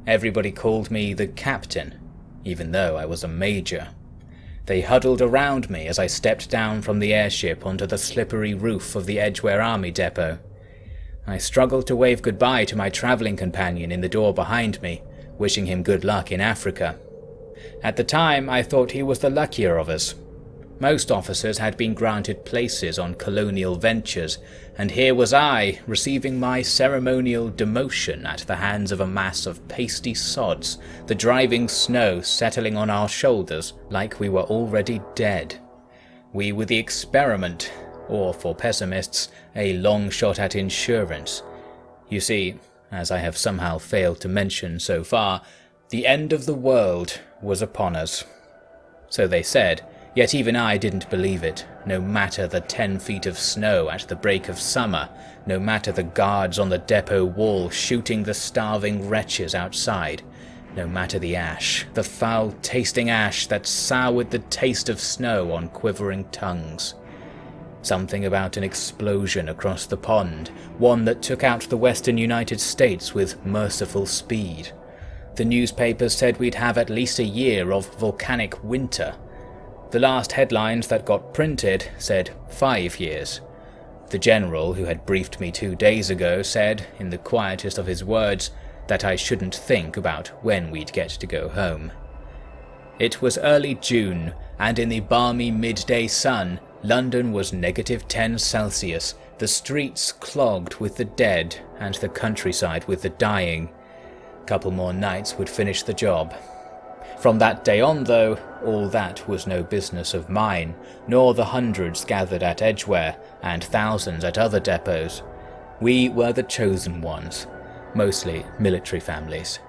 Everybody called me the captain, even though I was a major. They huddled around me as I stepped down from the airship onto the slippery roof of the Edgware Army Depot. I struggled to wave goodbye to my travelling companion in the door behind me, wishing him good luck in Africa. At the time, I thought he was the luckier of us. Most officers had been granted places on colonial ventures, and here was I, receiving my ceremonial demotion at the hands of a mass of pasty sods, the driving snow settling on our shoulders like we were already dead. We were the experiment, or for pessimists, a long shot at insurance. You see, as I have somehow failed to mention so far, the end of the world was upon us. So they said, yet even I didn't believe it, no matter the 10 feet of snow at the break of summer, no matter the guards on the depot wall shooting the starving wretches outside, no matter the ash, the foul-tasting ash that soured the taste of snow on quivering tongues. Something about an explosion across the pond, one that took out the western United States with merciful speed. The newspapers said we'd have at least a year of volcanic winter. The last headlines that got printed said 5 years. The general who had briefed me 2 days ago said, in the quietest of his words, that I shouldn't think about when we'd get to go home. It was early June, and in the balmy midday sun, London was -10°C, the streets clogged with the dead and the countryside with the dying. Couple more nights would finish the job. From that day on, though, all that was no business of mine, nor the hundreds gathered at Edgware and thousands at other depots. We were the chosen ones, mostly military families.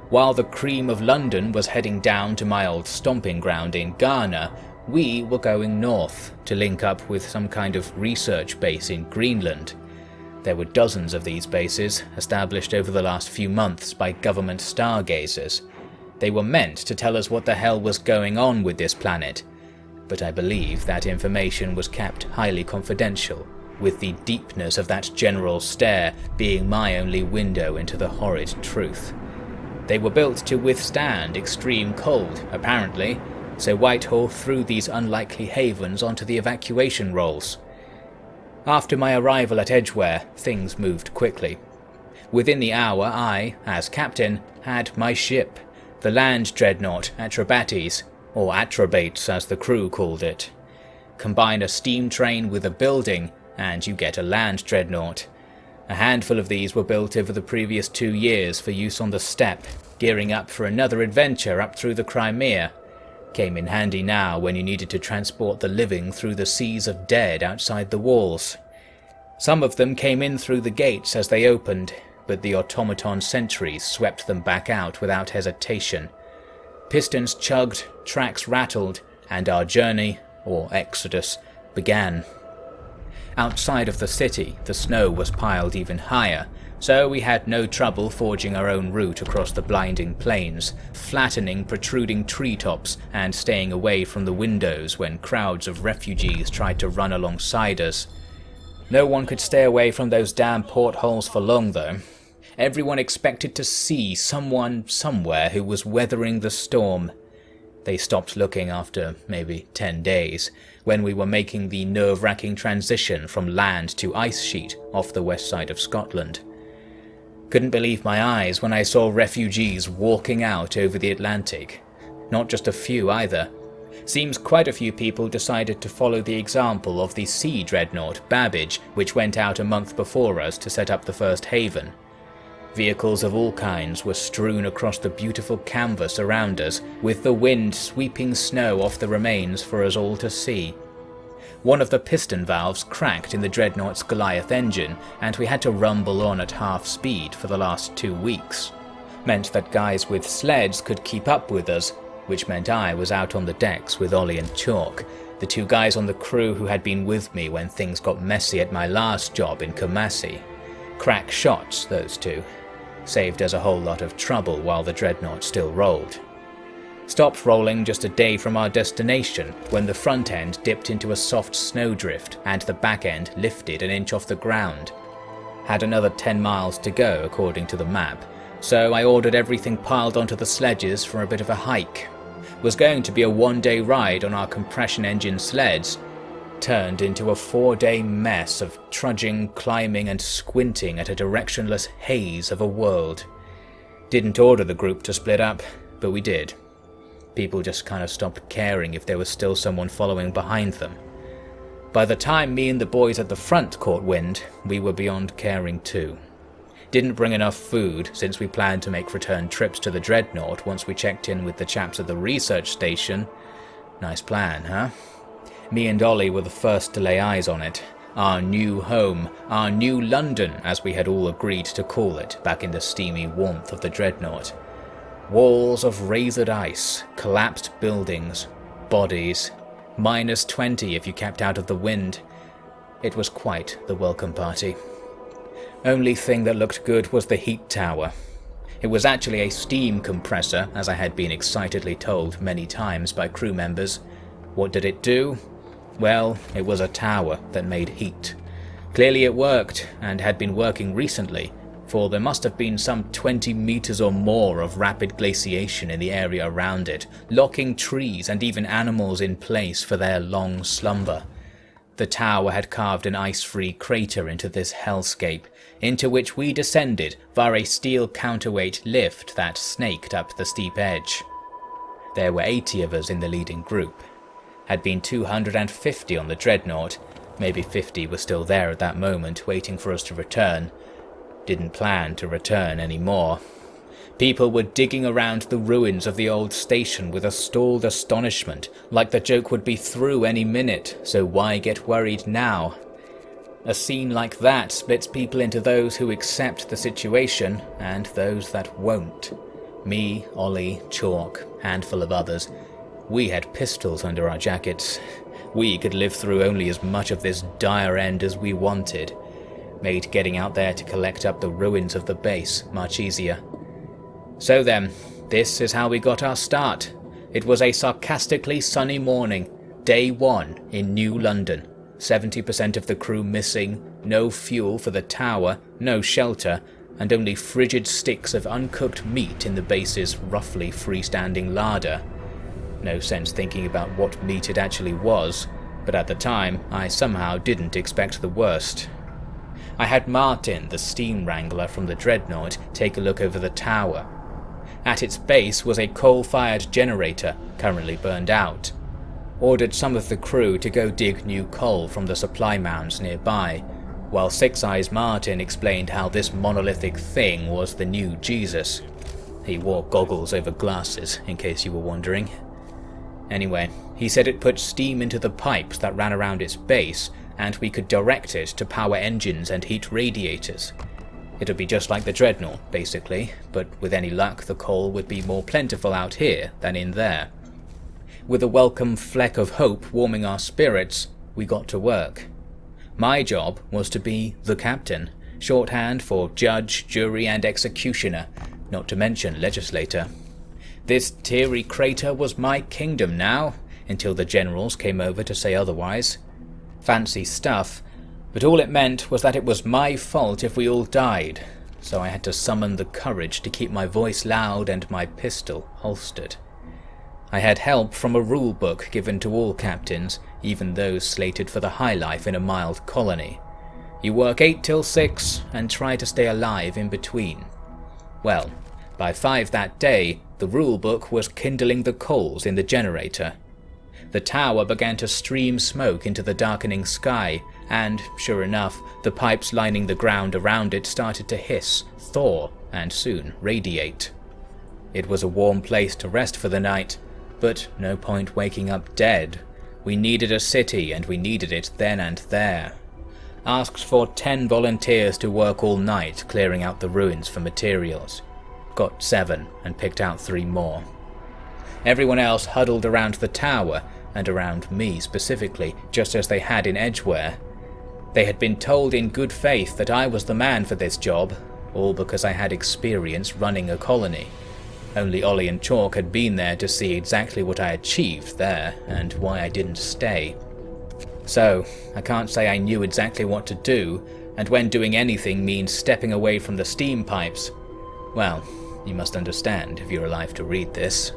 While the cream of London was heading down to my old stomping ground in Ghana, we were going north to link up with some kind of research base in Greenland. There were dozens of these bases, established over the last few months by government stargazers. They were meant to tell us what the hell was going on with this planet, but I believe that information was kept highly confidential, with the deepness of that general stare being my only window into the horrid truth. They were built to withstand extreme cold, apparently, so Whitehall threw these unlikely havens onto the evacuation rolls. After my arrival at Edgware, things moved quickly. Within the hour I, as captain, had my ship, the land dreadnought Atrabates, or Atrabates as the crew called it. Combine a steam train with a building, and you get a land dreadnought. A handful of these were built over the previous 2 years for use on the steppe, gearing up for another adventure up through the Crimea. Came in handy now when you needed to transport the living through the seas of dead outside the walls. Some of them came in through the gates as they opened, but the automaton sentries swept them back out without hesitation. Pistons chugged, tracks rattled, and our journey, or exodus, began. Outside of the city, the snow was piled even higher, so we had no trouble forging our own route across the blinding plains, flattening protruding treetops and staying away from the windows when crowds of refugees tried to run alongside us. No one could stay away from those damn portholes for long, though. Everyone expected to see someone somewhere who was weathering the storm. They stopped looking after maybe 10 days, when we were making the nerve-wracking transition from land to ice sheet off the west side of Scotland. Couldn't believe my eyes when I saw refugees walking out over the Atlantic. Not just a few either. Seems quite a few people decided to follow the example of the sea dreadnought Babbage, which went out a month before us to set up the first haven. Vehicles of all kinds were strewn across the beautiful canvas around us, with the wind sweeping snow off the remains for us all to see. One of the piston valves cracked in the dreadnought's Goliath engine, and we had to rumble on at half speed for the last 2 weeks. Meant that guys with sleds could keep up with us, which meant I was out on the decks with Ollie and Chalk, the 2 guys on the crew who had been with me when things got messy at my last job in Kumasi. Crack shots, those 2. Saved us a whole lot of trouble while the dreadnought still rolled. Stopped rolling just a day from our destination when the front end dipped into a soft snowdrift and the back end lifted an inch off the ground. Had another 10 miles to go according to the map, So I ordered everything piled onto the sledges for a bit of a hike. It was going to be a 1-day ride on our compression engine sleds, turned into a 4-day mess of trudging, climbing and squinting at a directionless haze of a world. Didn't order the group to split up, but we did. People just kind of stopped caring if there was still someone following behind them. By the time me and the boys at the front caught wind, we were beyond caring too. Didn't bring enough food since we planned to make return trips to the Dreadnought once we checked in with the chaps at the research station. Nice plan, huh? Me and Ollie were the first to lay eyes on it. Our new home, our new London, as we had all agreed to call it back in the steamy warmth of the Dreadnought. Walls of razored ice, collapsed buildings, bodies, -20 if you kept out of the wind. It was quite the welcome party. Only thing that looked good was the heat tower. It was actually a steam compressor, as I had been excitedly told many times by crew members. What did it do? Well, it was a tower that made heat. Clearly it worked, and had been working recently, for there must have been some 20 meters or more of rapid glaciation in the area around it, locking trees and even animals in place for their long slumber. The tower had carved an ice-free crater into this hellscape, into which we descended via a steel counterweight lift that snaked up the steep edge. There were 80 of us in the leading group. Had been 250 on the Dreadnought, maybe 50 were still there at that moment waiting for us to return. Didn't plan to return anymore. People were digging around the ruins of the old station with a stalled astonishment, like the joke would be through any minute, so why get worried now? A scene like that splits people into those who accept the situation and those that won't. Me, Ollie, Chalk, handful of others. We had pistols under our jackets. We could live through only as much of this dire end as we wanted. Made getting out there to collect up the ruins of the base much easier. So then, this is how we got our start. It was a sarcastically sunny morning, day 1 in New London. 70% of the crew missing, no fuel for the tower, no shelter, and only frigid sticks of uncooked meat in the base's roughly freestanding larder. No sense thinking about what meat it actually was, but at the time I somehow didn't expect the worst. I had Martin, the steam wrangler from the Dreadnought, take a look over the tower. At its base was a coal-fired generator, currently burned out. Ordered some of the crew to go dig new coal from the supply mounds nearby, while Six Eyes Martin explained how this monolithic thing was the new Jesus. He wore goggles over glasses, in case you were wondering. Anyway, he said it put steam into the pipes that ran around its base, and we could direct it to power engines and heat radiators. It'd be just like the Dreadnought, basically, but with any luck the coal would be more plentiful out here than in there. With a welcome fleck of hope warming our spirits, we got to work. My job was to be the captain, shorthand for judge, jury and executioner, not to mention legislator. This teary crater was my kingdom now, until the generals came over to say otherwise. Fancy stuff, but all it meant was that it was my fault if we all died, so I had to summon the courage to keep my voice loud and my pistol holstered. I had help from a rule book given to all captains, even those slated for the high life in a mild colony. You work 8 till 6 and try to stay alive in between. Well, by 5 that day, the rule book was kindling the coals in the generator. The tower began to stream smoke into the darkening sky, and, sure enough, the pipes lining the ground around it started to hiss, thaw, and soon radiate. It was a warm place to rest for the night, but no point waking up dead. We needed a city, and we needed it then and there. Asked for 10 volunteers to work all night clearing out the ruins for materials. Got 7, and picked out 3 more. Everyone else huddled around the tower, and around me specifically, just as they had in Edgware. They had been told in good faith that I was the man for this job, all because I had experience running a colony. Only Ollie and Chalk had been there to see exactly what I achieved there, and why I didn't stay. So, I can't say I knew exactly what to do, and when doing anything means stepping away from the steam pipes, Well, you must understand if you're alive to read this.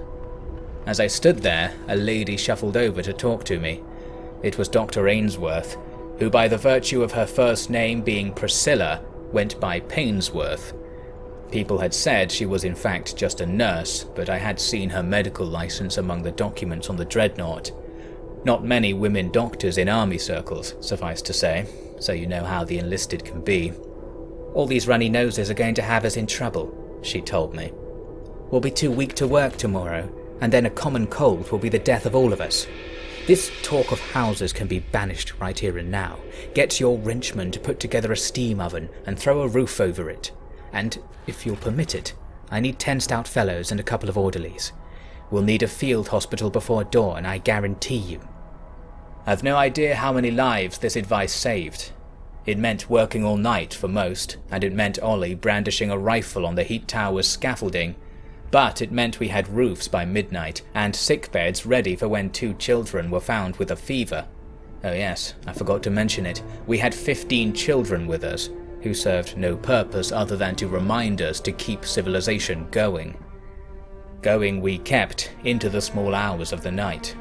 As I stood there, a lady shuffled over to talk to me. It was Dr. Ainsworth, who by the virtue of her first name being Priscilla, went by Painsworth. People had said she was in fact just a nurse, but I had seen her medical license among the documents on the dreadnought. Not many women doctors in army circles, suffice to say, so you know how the enlisted can be. "All these runny noses are going to have us in trouble," she told me. "We'll be too weak to work tomorrow, and then a common cold will be the death of all of us. This talk of houses can be banished right here and now. Get your wrenchman to put together a steam oven and throw a roof over it. And, if you'll permit it, I need 10 stout fellows and a couple of orderlies. We'll need a field hospital before dawn, I guarantee you." I've no idea how many lives this advice saved. It meant working all night for most, and it meant Ollie brandishing a rifle on the heat tower's scaffolding. But it meant we had roofs by midnight, and sick beds ready for when 2 children were found with a fever. Oh yes, I forgot to mention it, we had 15 children with us, who served no purpose other than to remind us to keep civilization going. Going we kept, into the small hours of the night.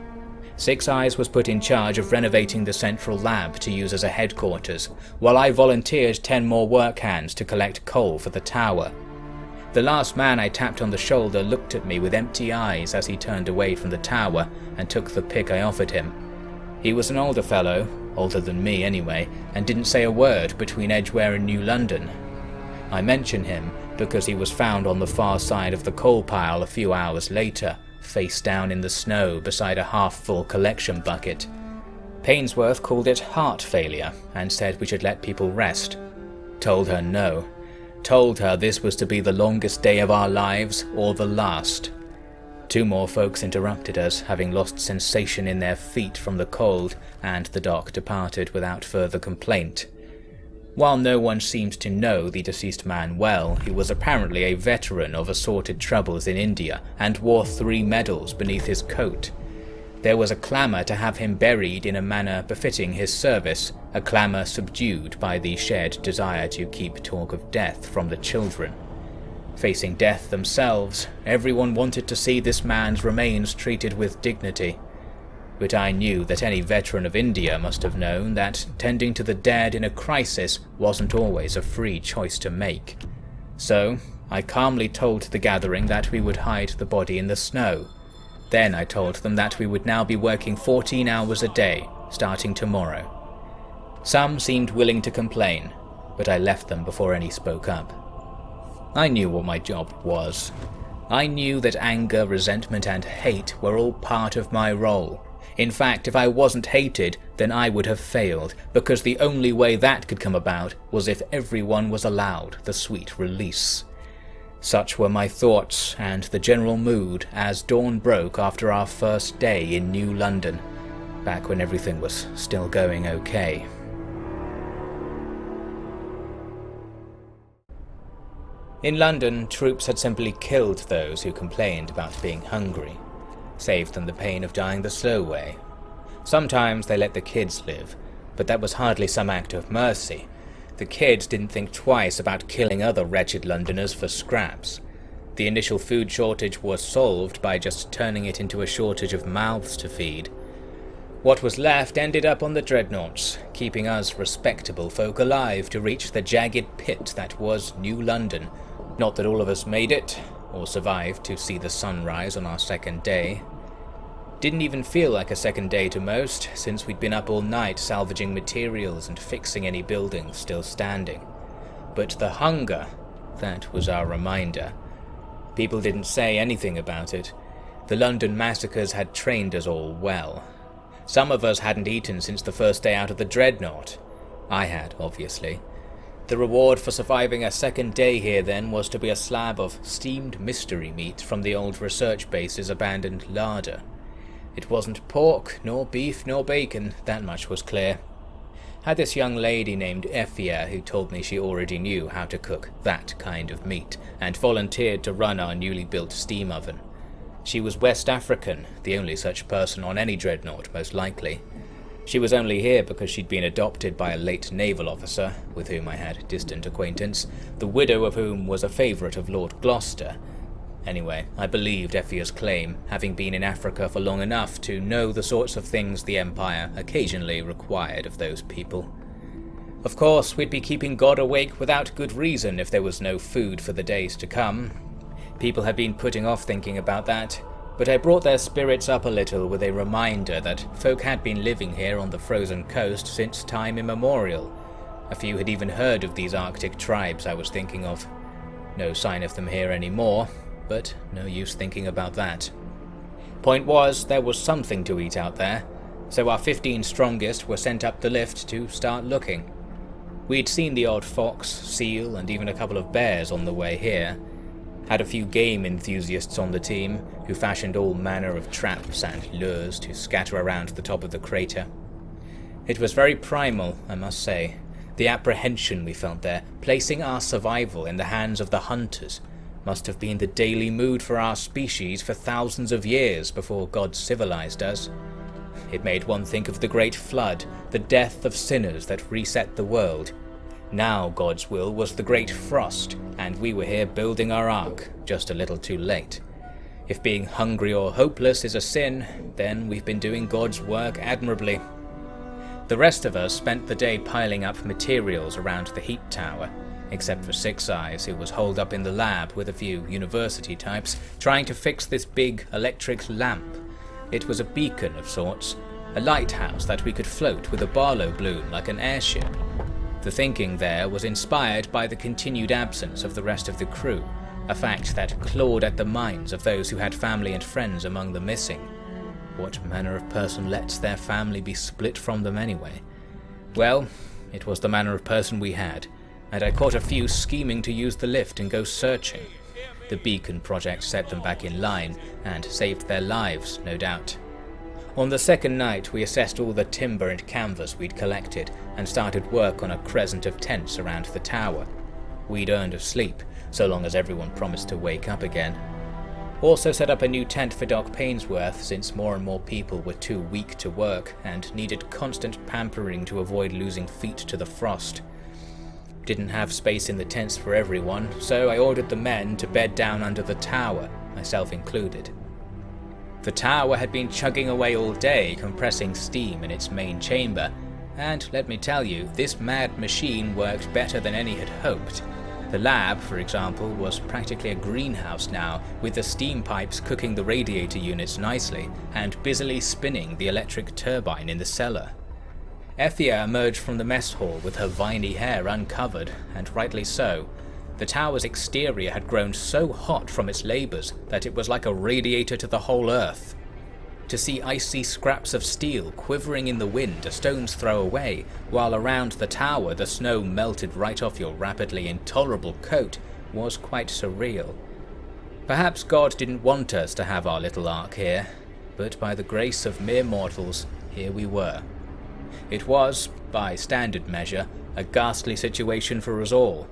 Six Eyes was put in charge of renovating the central lab to use as a headquarters, while I volunteered 10 more work hands to collect coal for the tower. The last man I tapped on the shoulder looked at me with empty eyes as he turned away from the tower and took the pick I offered him. He was an older fellow, older than me anyway, and didn't say a word between Edgware and New London. I mention him because he was found on the far side of the coal pile a few hours later, face down in the snow beside a half-full collection bucket. Painsworth called it heart failure and said we should let people rest. Told her no. Told her this was to be the longest day of our lives or the last. 2 more folks interrupted us, having lost sensation in their feet from the cold, and the doc departed without further complaint. While no one seemed to know the deceased man well, he was apparently a veteran of assorted troubles in India and wore 3 medals beneath his coat. There was a clamour to have him buried in a manner befitting his service, a clamour subdued by the shared desire to keep talk of death from the children. Facing death themselves, everyone wanted to see this man's remains treated with dignity. But I knew that any veteran of India must have known that tending to the dead in a crisis wasn't always a free choice to make. So, I calmly told the gathering that we would hide the body in the snow. Then I told them that we would now be working 14 hours a day, starting tomorrow. Some seemed willing to complain, but I left them before any spoke up. I knew what my job was. I knew that anger, resentment and hate were all part of my role. In fact, if I wasn't hated, then I would have failed, because the only way that could come about was if everyone was allowed the sweet release. Such were my thoughts and the general mood as dawn broke after our first day in New London, back when everything was still going okay. In London, troops had simply killed those who complained about being hungry, saved them the pain of dying the slow way. Sometimes they let the kids live, but that was hardly some act of mercy. The kids didn't think twice about killing other wretched Londoners for scraps. The initial food shortage was solved by just turning it into a shortage of mouths to feed. What was left ended up on the dreadnoughts, keeping us respectable folk alive to reach the jagged pit that was New London. Not that all of us made it, or survived to see the sunrise on our second day. Didn't even feel like a second day to most, since we'd been up all night salvaging materials and fixing any buildings still standing. But the hunger, that was our reminder. People didn't say anything about it. The London massacres had trained us all well. Some of us hadn't eaten since the first day out of the dreadnought. I had, obviously. The reward for surviving a second day here then was to be a slab of steamed mystery meat from the old research base's abandoned larder. It wasn't pork, nor beef, nor bacon, that much was clear. Had this young lady named Effia who told me she already knew how to cook that kind of meat, and volunteered to run our newly built steam oven. She was West African, the only such person on any dreadnought most likely. She was only here because she'd been adopted by a late naval officer, with whom I had distant acquaintance, the widow of whom was a favourite of Lord Gloucester. Anyway, I believed Effie's claim, having been in Africa for long enough to know the sorts of things the Empire occasionally required of those people. Of course, we'd be keeping God awake without good reason if there was no food for the days to come. People had been putting off thinking about that, but I brought their spirits up a little with a reminder that folk had been living here on the frozen coast since time immemorial. A few had even heard of these Arctic tribes I was thinking of. No sign of them here anymore, but no use thinking about that. Point was, there was something to eat out there, so our 15 strongest were sent up the lift to start looking. We'd seen the odd fox, seal, and even a couple of bears on the way here. Had a few game enthusiasts on the team, who fashioned all manner of traps and lures to scatter around the top of the crater. It was very primal, I must say. The apprehension we felt there, placing our survival in the hands of the hunters, must have been the daily mood for our species for thousands of years before God civilized us. It made one think of the Great Flood, the death of sinners that reset the world. Now God's will was the Great Frost, and we were here building our ark, just a little too late. If being hungry or hopeless is a sin, then we've been doing God's work admirably. The rest of us spent the day piling up materials around the heat tower, except for Six Eyes, who was holed up in the lab with a few university types, trying to fix this big electric lamp. It was a beacon of sorts, a lighthouse that we could float with a Barlow bloom like an airship. The thinking there was inspired by the continued absence of the rest of the crew, a fact that clawed at the minds of those who had family and friends among the missing. What manner of person lets their family be split from them anyway? Well, it was the manner of person we had, and I caught a few scheming to use the lift and go searching. The beacon project set them back in line, and saved their lives, no doubt. On the second night, we assessed all the timber and canvas we'd collected, and started work on a crescent of tents around the tower. We'd earned a sleep, so long as everyone promised to wake up again. Also set up a new tent for Doc Painsworth, since more and more people were too weak to work, and needed constant pampering to avoid losing feet to the frost. Didn't have space in the tents for everyone, so I ordered the men to bed down under the tower, myself included. The tower had been chugging away all day, compressing steam in its main chamber, and let me tell you, this mad machine worked better than any had hoped. The lab, for example, was practically a greenhouse now, with the steam pipes cooking the radiator units nicely, and busily spinning the electric turbine in the cellar. Effia emerged from the mess hall with her viney hair uncovered, and rightly so. The tower's exterior had grown so hot from its labours that it was like a radiator to the whole earth. To see icy scraps of steel quivering in the wind a stone's throw away, while around the tower the snow melted right off your rapidly intolerable coat, was quite surreal. Perhaps God didn't want us to have our little ark here, but by the grace of mere mortals, here we were. It was, by standard measure, a ghastly situation for us all.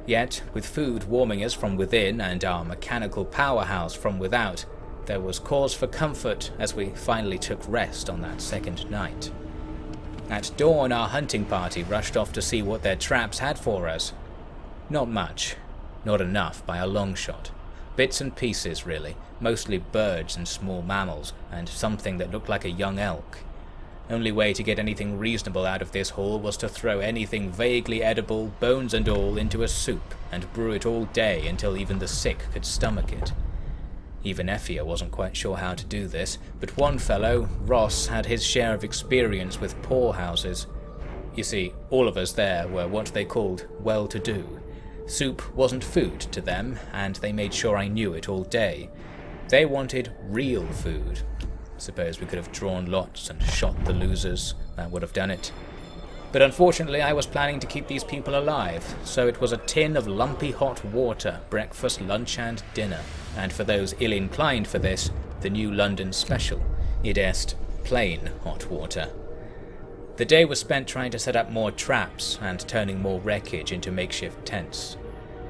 Yet, with food warming us from within and our mechanical powerhouse from without, there was cause for comfort as we finally took rest on that second night. At dawn, our hunting party rushed off to see what their traps had for us. Not much. Not enough by a long shot. Bits and pieces, really, mostly birds and small mammals, and something that looked like a young elk. Only way to get anything reasonable out of this haul was to throw anything vaguely edible, bones and all, into a soup, and brew it all day until even the sick could stomach it. Even Effia wasn't quite sure how to do this, but one fellow, Ross, had his share of experience with poorhouses. You see, all of us there were what they called well-to-do. Soup wasn't food to them, and they made sure I knew it all day. They wanted real food. Suppose we could have drawn lots and shot the losers. That would have done it. But unfortunately I was planning to keep these people alive, so it was a tin of lumpy hot water, breakfast, lunch and dinner, and for those ill-inclined for this, the new London special, i.e. plain hot water. The day was spent trying to set up more traps and turning more wreckage into makeshift tents.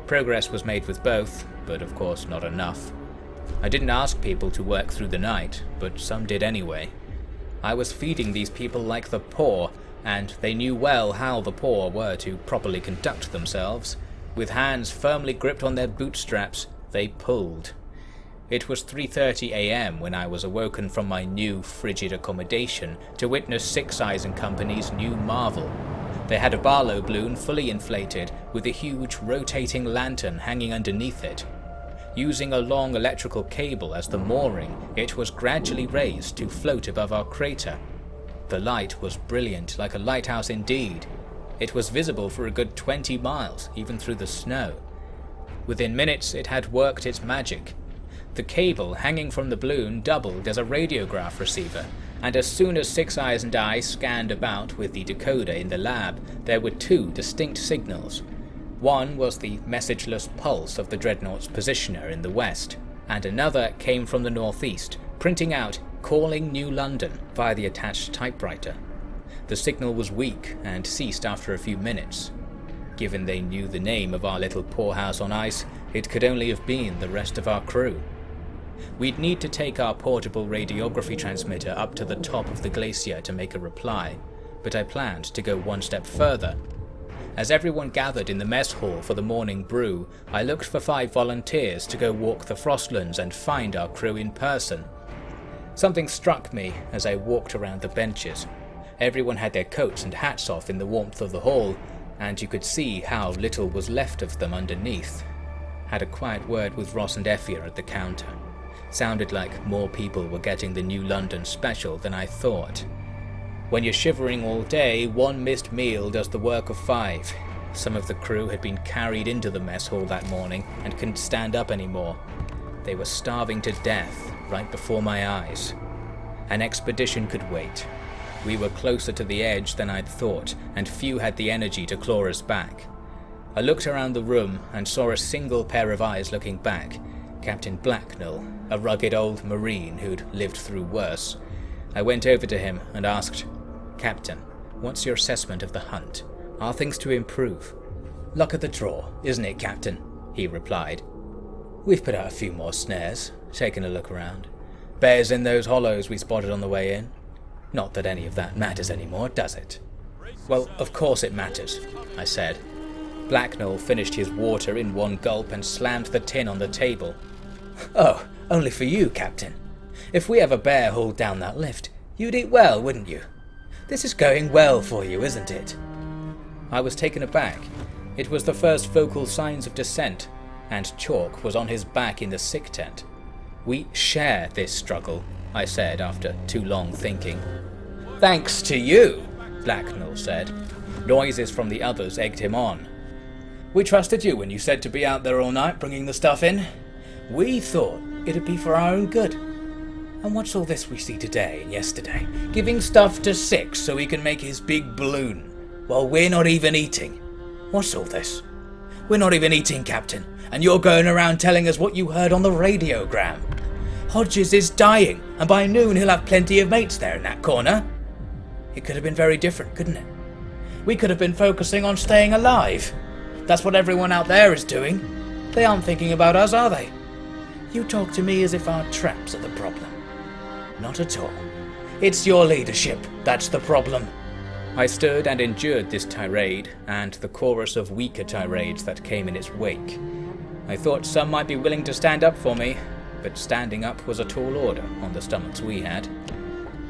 Progress was made with both, but of course not enough. I didn't ask people to work through the night, but some did anyway. I was feeding these people like the poor, and they knew well how the poor were to properly conduct themselves. With hands firmly gripped on their bootstraps, they pulled. It was 3:30 a.m. when I was awoken from my new frigid accommodation to witness Six Eyes and Company's new marvel. They had a Barlow balloon fully inflated, with a huge rotating lantern hanging underneath it. Using a long electrical cable as the mooring, it was gradually raised to float above our crater. The light was brilliant, like a lighthouse indeed. It was visible for a good 20 miles, even through the snow. Within minutes it had worked its magic. The cable hanging from the balloon doubled as a radiograph receiver, and as soon as Six Eyes and I scanned about with the decoder in the lab, there were two distinct signals. One was the messageless pulse of the dreadnought's positioner in the west, and another came from the northeast, printing out "Calling New London" via the attached typewriter. The signal was weak and ceased after a few minutes. Given they knew the name of our little poorhouse on ice, it could only have been the rest of our crew. We'd need to take our portable radiography transmitter up to the top of the glacier to make a reply, but I planned to go one step further. As everyone gathered in the mess hall for the morning brew, I looked for 5 volunteers to go walk the Frostlands and find our crew in person. Something struck me as I walked around the benches. Everyone had their coats and hats off in the warmth of the hall, and you could see how little was left of them underneath. Had a quiet word with Ross and Effia at the counter. Sounded like more people were getting the New London special than I thought. When you're shivering all day, one missed meal does the work of 5. Some of the crew had been carried into the mess hall that morning and couldn't stand up anymore. They were starving to death right before my eyes. An expedition could wait. We were closer to the edge than I'd thought, and few had the energy to claw us back. I looked around the room and saw a single pair of eyes looking back. Captain Blacknell, a rugged old marine who'd lived through worse. I went over to him and asked, "Captain, what's your assessment of the hunt? Are things to improve?" "Luck of the draw, isn't it, Captain?" he replied. "We've put out a few more snares, taken a look around. Bears in those hollows we spotted on the way in. Not that any of that matters anymore, does it?" "Well, of course it matters," I said. Blacknell finished his water in one gulp and slammed the tin on the table. "Oh, only for you, Captain. If we have a bear hauled down that lift, you'd eat well, wouldn't you? This is going well for you, isn't it?" I was taken aback. It was the first vocal signs of dissent, and Chalk was on his back in the sick tent. "We share this struggle," I said after too long thinking. "Thanks to you," Blacknell said. Noises from the others egged him on. "We trusted you when you said to be out there all night bringing the stuff in. We thought it'd be for our own good. And what's all this we see today and yesterday? Giving stuff to Six so he can make his big balloon, while we're not even eating. What's all this? We're not even eating, Captain, and you're going around telling us what you heard on the radiogram. Hodges is dying, and by noon he'll have plenty of mates there in that corner. It could have been very different, couldn't it? We could have been focusing on staying alive. That's what everyone out there is doing. They aren't thinking about us, are they? You talk to me as if our traps are the problem. Not at all. It's your leadership that's the problem." I stood and endured this tirade, and the chorus of weaker tirades that came in its wake. I thought some might be willing to stand up for me, but standing up was a tall order on the stomachs we had.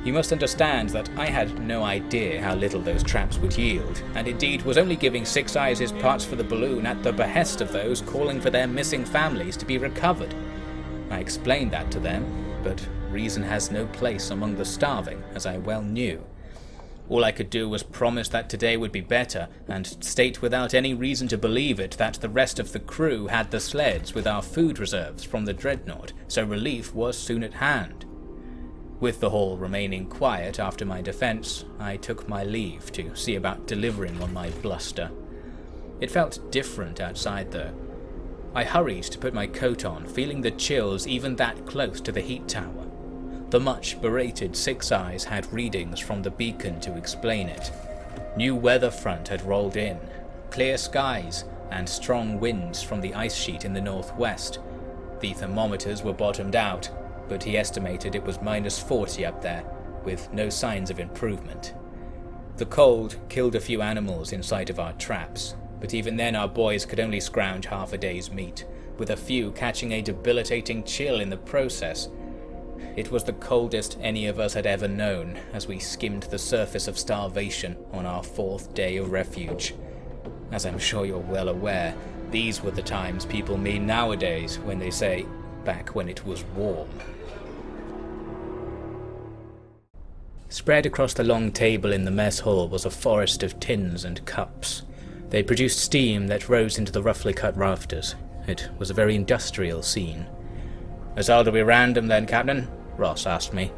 You must understand that I had no idea how little those traps would yield, and indeed was only giving Six Eyes his parts for the balloon at the behest of those calling for their missing families to be recovered. I explained that to them, but reason has no place among the starving, as I well knew. All I could do was promise that today would be better, and state without any reason to believe it that the rest of the crew had the sleds with our food reserves from the dreadnought, so relief was soon at hand. With the hall remaining quiet after my defence, I took my leave to see about delivering on my bluster. It felt different outside though. I hurried to put my coat on, feeling the chills even that close to the heat tower. The much berated Six Eyes had readings from the beacon to explain it. New weather front had rolled in, clear skies, and strong winds from the ice sheet in the northwest. The thermometers were bottomed out, but he estimated it was -40 up there, with no signs of improvement. The cold killed a few animals in sight of our traps, but even then our boys could only scrounge half a day's meat, with a few catching a debilitating chill in the process. It was the coldest any of us had ever known, as we skimmed the surface of starvation on our 4th day of refuge. As I'm sure you're well aware, these were the times people mean nowadays when they say, back when it was warm. Spread across the long table in the mess hall was a forest of tins and cups. They produced steam that rose into the roughly cut rafters. It was a very industrial scene. "Is all to be random then, Captain?" Ross asked me.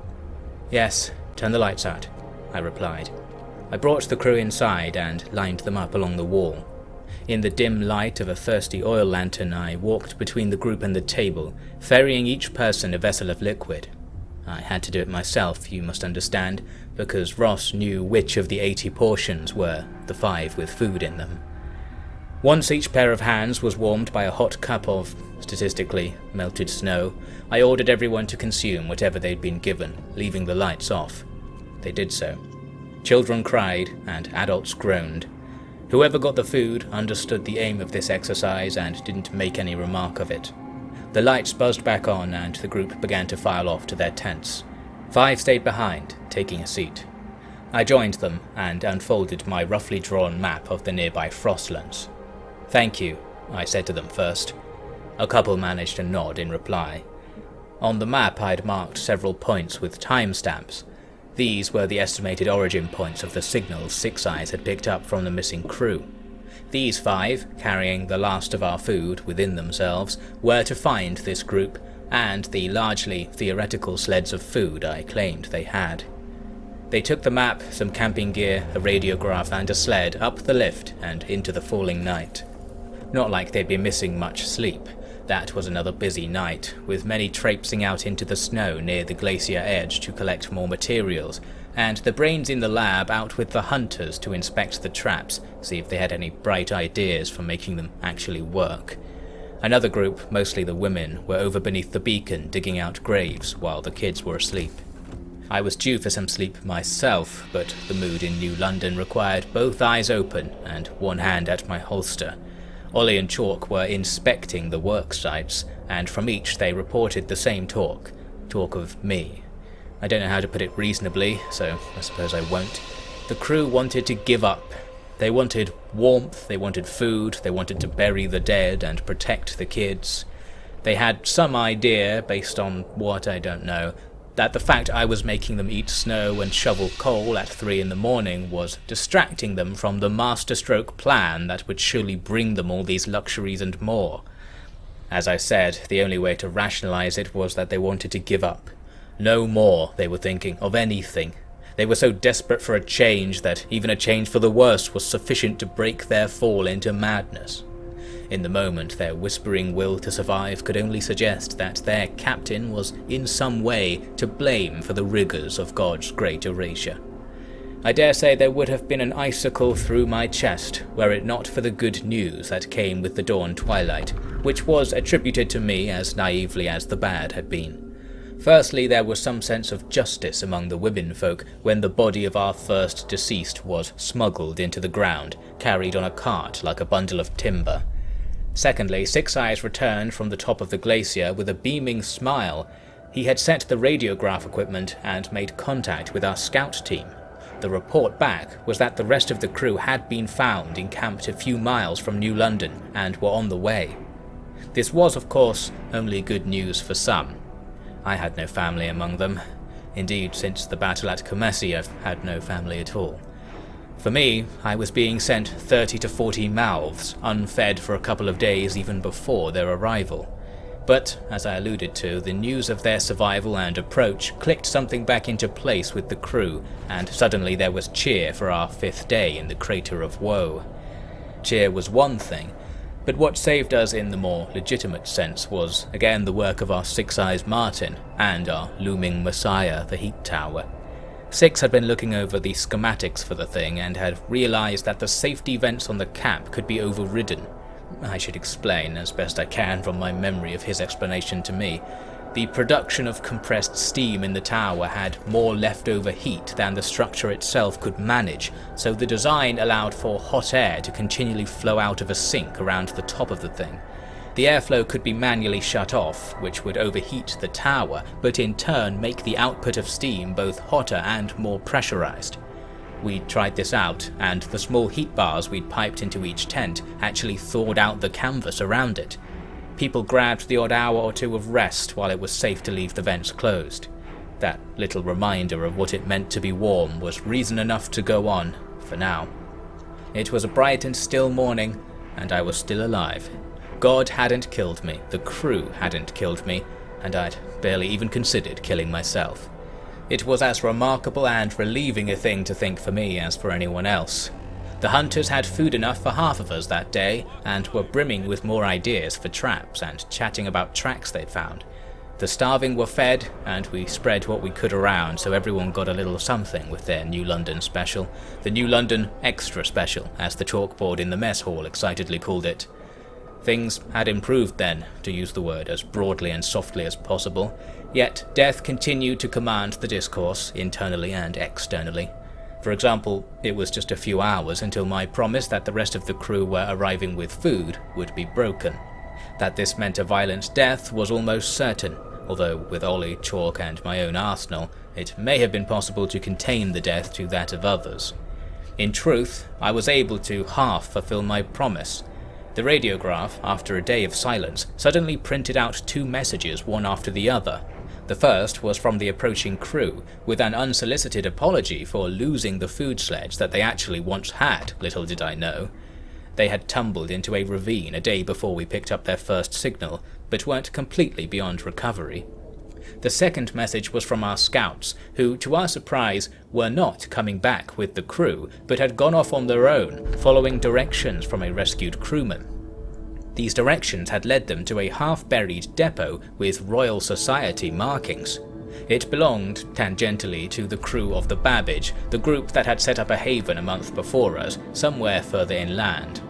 "Yes, turn the lights out," I replied. I brought the crew inside and lined them up along the wall. In the dim light of a thirsty oil lantern, I walked between the group and the table, ferrying each person a vessel of liquid. I had to do it myself, you must understand, because Ross knew which of the 80 portions were the 5 with food in them. Once each pair of hands was warmed by a hot cup of, statistically, melted snow, I ordered everyone to consume whatever they'd been given, leaving the lights off. They did so. Children cried, and adults groaned. Whoever got the food understood the aim of this exercise and didn't make any remark of it. The lights buzzed back on and the group began to file off to their tents. 5 stayed behind, taking a seat. I joined them and unfolded my roughly drawn map of the nearby Frostlands. "Thank you," I said to them first. A couple managed to nod in reply. On the map I'd marked several points with timestamps. These were the estimated origin points of the signals Six Eyes had picked up from the missing crew. These 5, carrying the last of our food within themselves, were to find this group and the largely theoretical sleds of food I claimed they had. They took the map, some camping gear, a radiograph and a sled up the lift and into the falling night. Not like they'd be missing much sleep. That was another busy night, with many traipsing out into the snow near the glacier edge to collect more materials, and the brains in the lab out with the hunters to inspect the traps, see if they had any bright ideas for making them actually work. Another group, mostly the women, were over beneath the beacon digging out graves while the kids were asleep. I was due for some sleep myself, but the mood in New London required both eyes open and one hand at my holster. Ollie and Chalk were inspecting the work sites, and from each they reported the same talk of me. I don't know how to put it reasonably, so I suppose I won't. The crew wanted to give up. They wanted warmth, they wanted food, they wanted to bury the dead and protect the kids. They had some idea, based on what I don't know, that the fact I was making them eat snow and shovel coal at 3 in the morning was distracting them from the masterstroke plan that would surely bring them all these luxuries and more. As I said, the only way to rationalize it was that they wanted to give up. No more, they were thinking, of anything. They were so desperate for a change that even a change for the worse was sufficient to break their fall into madness. In the moment, their whispering will to survive could only suggest that their captain was in some way to blame for the rigours of God's great erasure. I dare say there would have been an icicle through my chest were it not for the good news that came with the dawn twilight, which was attributed to me as naively as the bad had been. Firstly, there was some sense of justice among the womenfolk when the body of our first deceased was smuggled into the ground, carried on a cart like a bundle of timber. Secondly, Six Eyes returned from the top of the glacier with a beaming smile. He had set the radiograph equipment and made contact with our scout team. The report back was that the rest of the crew had been found encamped a few miles from New London and were on the way. This was, of course, only good news for some. I had no family among them. Indeed, since the battle at Comessi, I've had no family at all. For me, I was being sent 30 to 40 mouths, unfed for a couple of days even before their arrival. But, as I alluded to, the news of their survival and approach clicked something back into place with the crew, and suddenly there was cheer for our 5th day in the Crater of Woe. Cheer was one thing, but what saved us in the more legitimate sense was again the work of our Six Eyes Martin and our looming messiah, the Heat Tower. Six had been looking over the schematics for the thing and had realised that the safety vents on the cap could be overridden. I should explain, as best I can from my memory of his explanation to me. The production of compressed steam in the tower had more leftover heat than the structure itself could manage, so the design allowed for hot air to continually flow out of a sink around the top of the thing. The airflow could be manually shut off, which would overheat the tower, but in turn make the output of steam both hotter and more pressurized. We tried this out, and the small heat bars we'd piped into each tent actually thawed out the canvas around it. People grabbed the odd hour or two of rest while it was safe to leave the vents closed. That little reminder of what it meant to be warm was reason enough to go on, for now. It was a bright and still morning, and I was still alive. God hadn't killed me, the crew hadn't killed me, and I'd barely even considered killing myself. It was as remarkable and relieving a thing to think for me as for anyone else. The hunters had food enough for half of us that day, and were brimming with more ideas for traps and chatting about tracks they'd found. The starving were fed, and we spread what we could around so everyone got a little something with their New London special. The New London Extra Special, as the chalkboard in the mess hall excitedly called it. Things had improved then, to use the word as broadly and softly as possible, yet death continued to command the discourse, internally and externally. For example, it was just a few hours until my promise that the rest of the crew were arriving with food would be broken. That this meant a violent death was almost certain, although with Ollie, chalk and my own arsenal, it may have been possible to contain the death to that of others. In truth, I was able to half fulfill my promise. The radiograph, after a day of silence, suddenly printed out 2 messages one after the other. The first was from the approaching crew, with an unsolicited apology for losing the food sledge that they actually once had, little did I know. They had tumbled into a ravine a day before we picked up their first signal, but weren't completely beyond recovery. The second message was from our scouts, who, to our surprise, were not coming back with the crew, but had gone off on their own, following directions from a rescued crewman. These directions had led them to a half-buried depot with Royal Society markings. It belonged, tangentially, to the crew of the Babbage, the group that had set up a haven a month before us, somewhere further inland.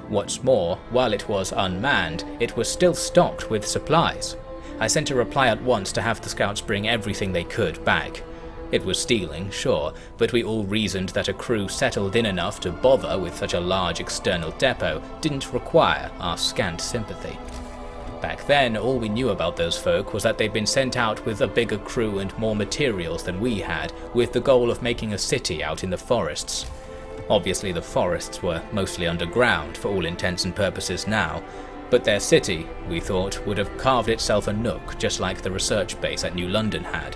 What's more, while it was unmanned, it was still stocked with supplies. I sent a reply at once to have the scouts bring everything they could back. It was stealing, sure, but we all reasoned that a crew settled in enough to bother with such a large external depot didn't require our scant sympathy. Back then, all we knew about those folk was that they'd been sent out with a bigger crew and more materials than we had, with the goal of making a city out in the forests. Obviously the forests were mostly underground for all intents and purposes now, but their city, we thought, would have carved itself a nook just like the research base at New London had.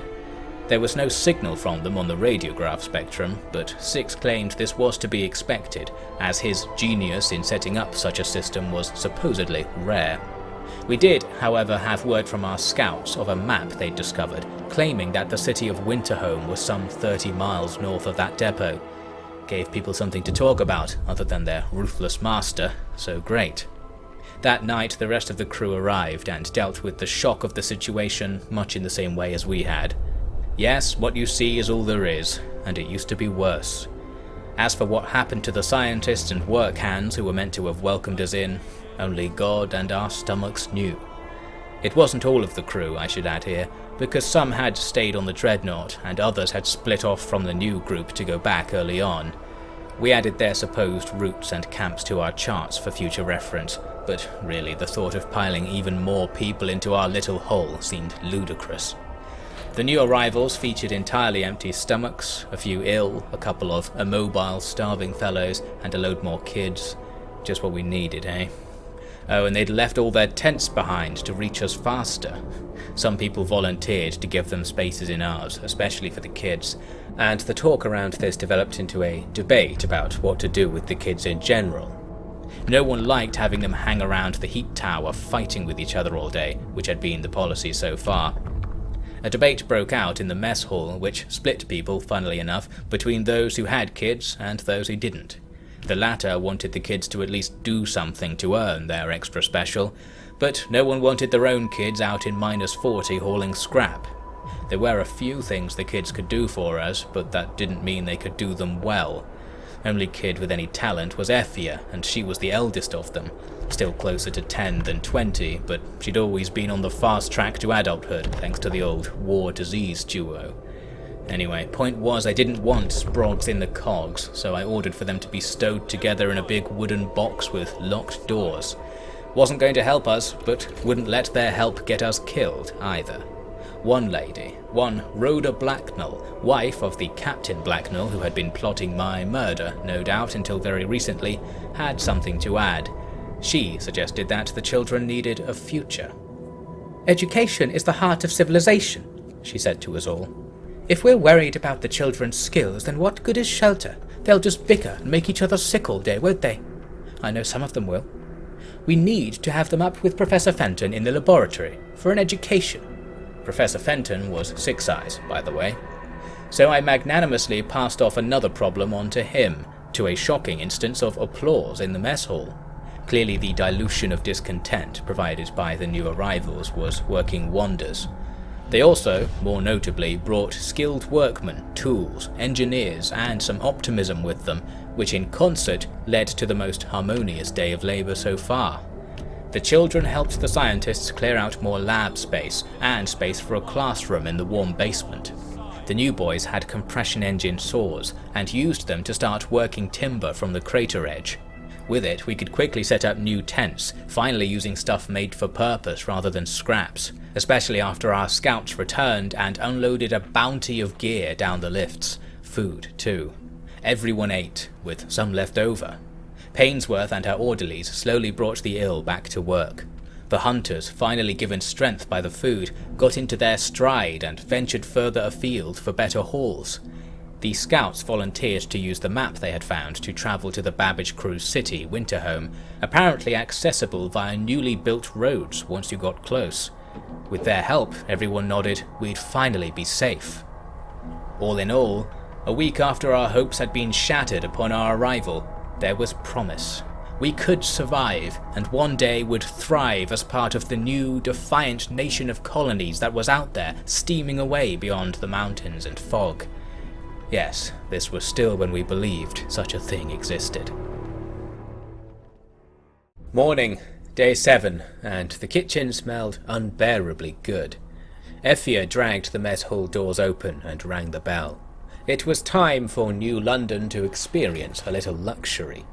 There was no signal from them on the radiograph spectrum, but Six claimed this was to be expected, as his genius in setting up such a system was supposedly rare. We did, however, have word from our scouts of a map they'd discovered, claiming that the city of Winterhome was some 30 miles north of that depot. Gave people something to talk about, other than their ruthless master, so great. That night the rest of the crew arrived and dealt with the shock of the situation much in the same way as we had. Yes, what you see is all there is, and it used to be worse. As for what happened to the scientists and work hands who were meant to have welcomed us in, only God and our stomachs knew. It wasn't all of the crew, I should add here, because some had stayed on the Dreadnought and others had split off from the new group to go back early on. We added their supposed routes and camps to our charts for future reference, but really the thought of piling even more people into our little hole seemed ludicrous. The new arrivals featured entirely empty stomachs, a few ill, a couple of immobile, starving fellows, and a load more kids. Just what we needed, eh? Oh, and they'd left all their tents behind to reach us faster. Some people volunteered to give them spaces in ours, especially for the kids, and the talk around this developed into a debate about what to do with the kids in general. No one liked having them hang around the heat tower fighting with each other all day, which had been the policy so far. A debate broke out in the mess hall which split people, funnily enough, between those who had kids and those who didn't. The latter wanted the kids to at least do something to earn their extra special, but no one wanted their own kids out in -40 hauling scrap. There were a few things the kids could do for us, but that didn't mean they could do them well. Only kid with any talent was Effia, and she was the eldest of them. Still closer to 10 than 20, but she'd always been on the fast track to adulthood thanks to the old war-disease duo. Anyway, point was I didn't want Sprogs in the cogs, so I ordered for them to be stowed together in a big wooden box with locked doors. Wasn't going to help us, but wouldn't let their help get us killed either. One lady, one Rhoda Blacknell, wife of the Captain Blacknell who had been plotting my murder, no doubt until very recently, had something to add. She suggested that the children needed a future. "Education is the heart of civilization," she said to us all. "If we're worried about the children's skills, then what good is shelter? They'll just bicker and make each other sick all day, won't they? I know some of them will. We need to have them up with Professor Fenton in the laboratory for an education." Professor Fenton was 6 eyes, by the way. So I magnanimously passed off another problem onto him, to a shocking instance of applause in the mess hall. Clearly the dilution of discontent provided by the new arrivals was working wonders. They also, more notably, brought skilled workmen, tools, engineers, and some optimism with them, which in concert led to the most harmonious day of labour so far. The children helped the scientists clear out more lab space, and space for a classroom in the warm basement. The new boys had compression engine saws, and used them to start working timber from the crater edge. With it, we could quickly set up new tents, finally using stuff made for purpose rather than scraps, especially after our scouts returned and unloaded a bounty of gear down the lifts. Food, too. Everyone ate, with some left over. Painsworth and her orderlies slowly brought the ill back to work. The hunters, finally given strength by the food, got into their stride and ventured further afield for better hauls. The scouts volunteered to use the map they had found to travel to the Babbage Crew's city, Winterhome, apparently accessible via newly built roads once you got close. With their help, everyone nodded we'd finally be safe. All in all, a week after our hopes had been shattered upon our arrival, there was promise. We could survive, and one day would thrive as part of the new, defiant nation of colonies that was out there, steaming away beyond the mountains and fog. Yes, this was still when we believed such a thing existed. Morning, day 7, and the kitchen smelled unbearably good. Effia dragged the mess hall doors open and rang the bell. It was time for New London to experience a little luxury.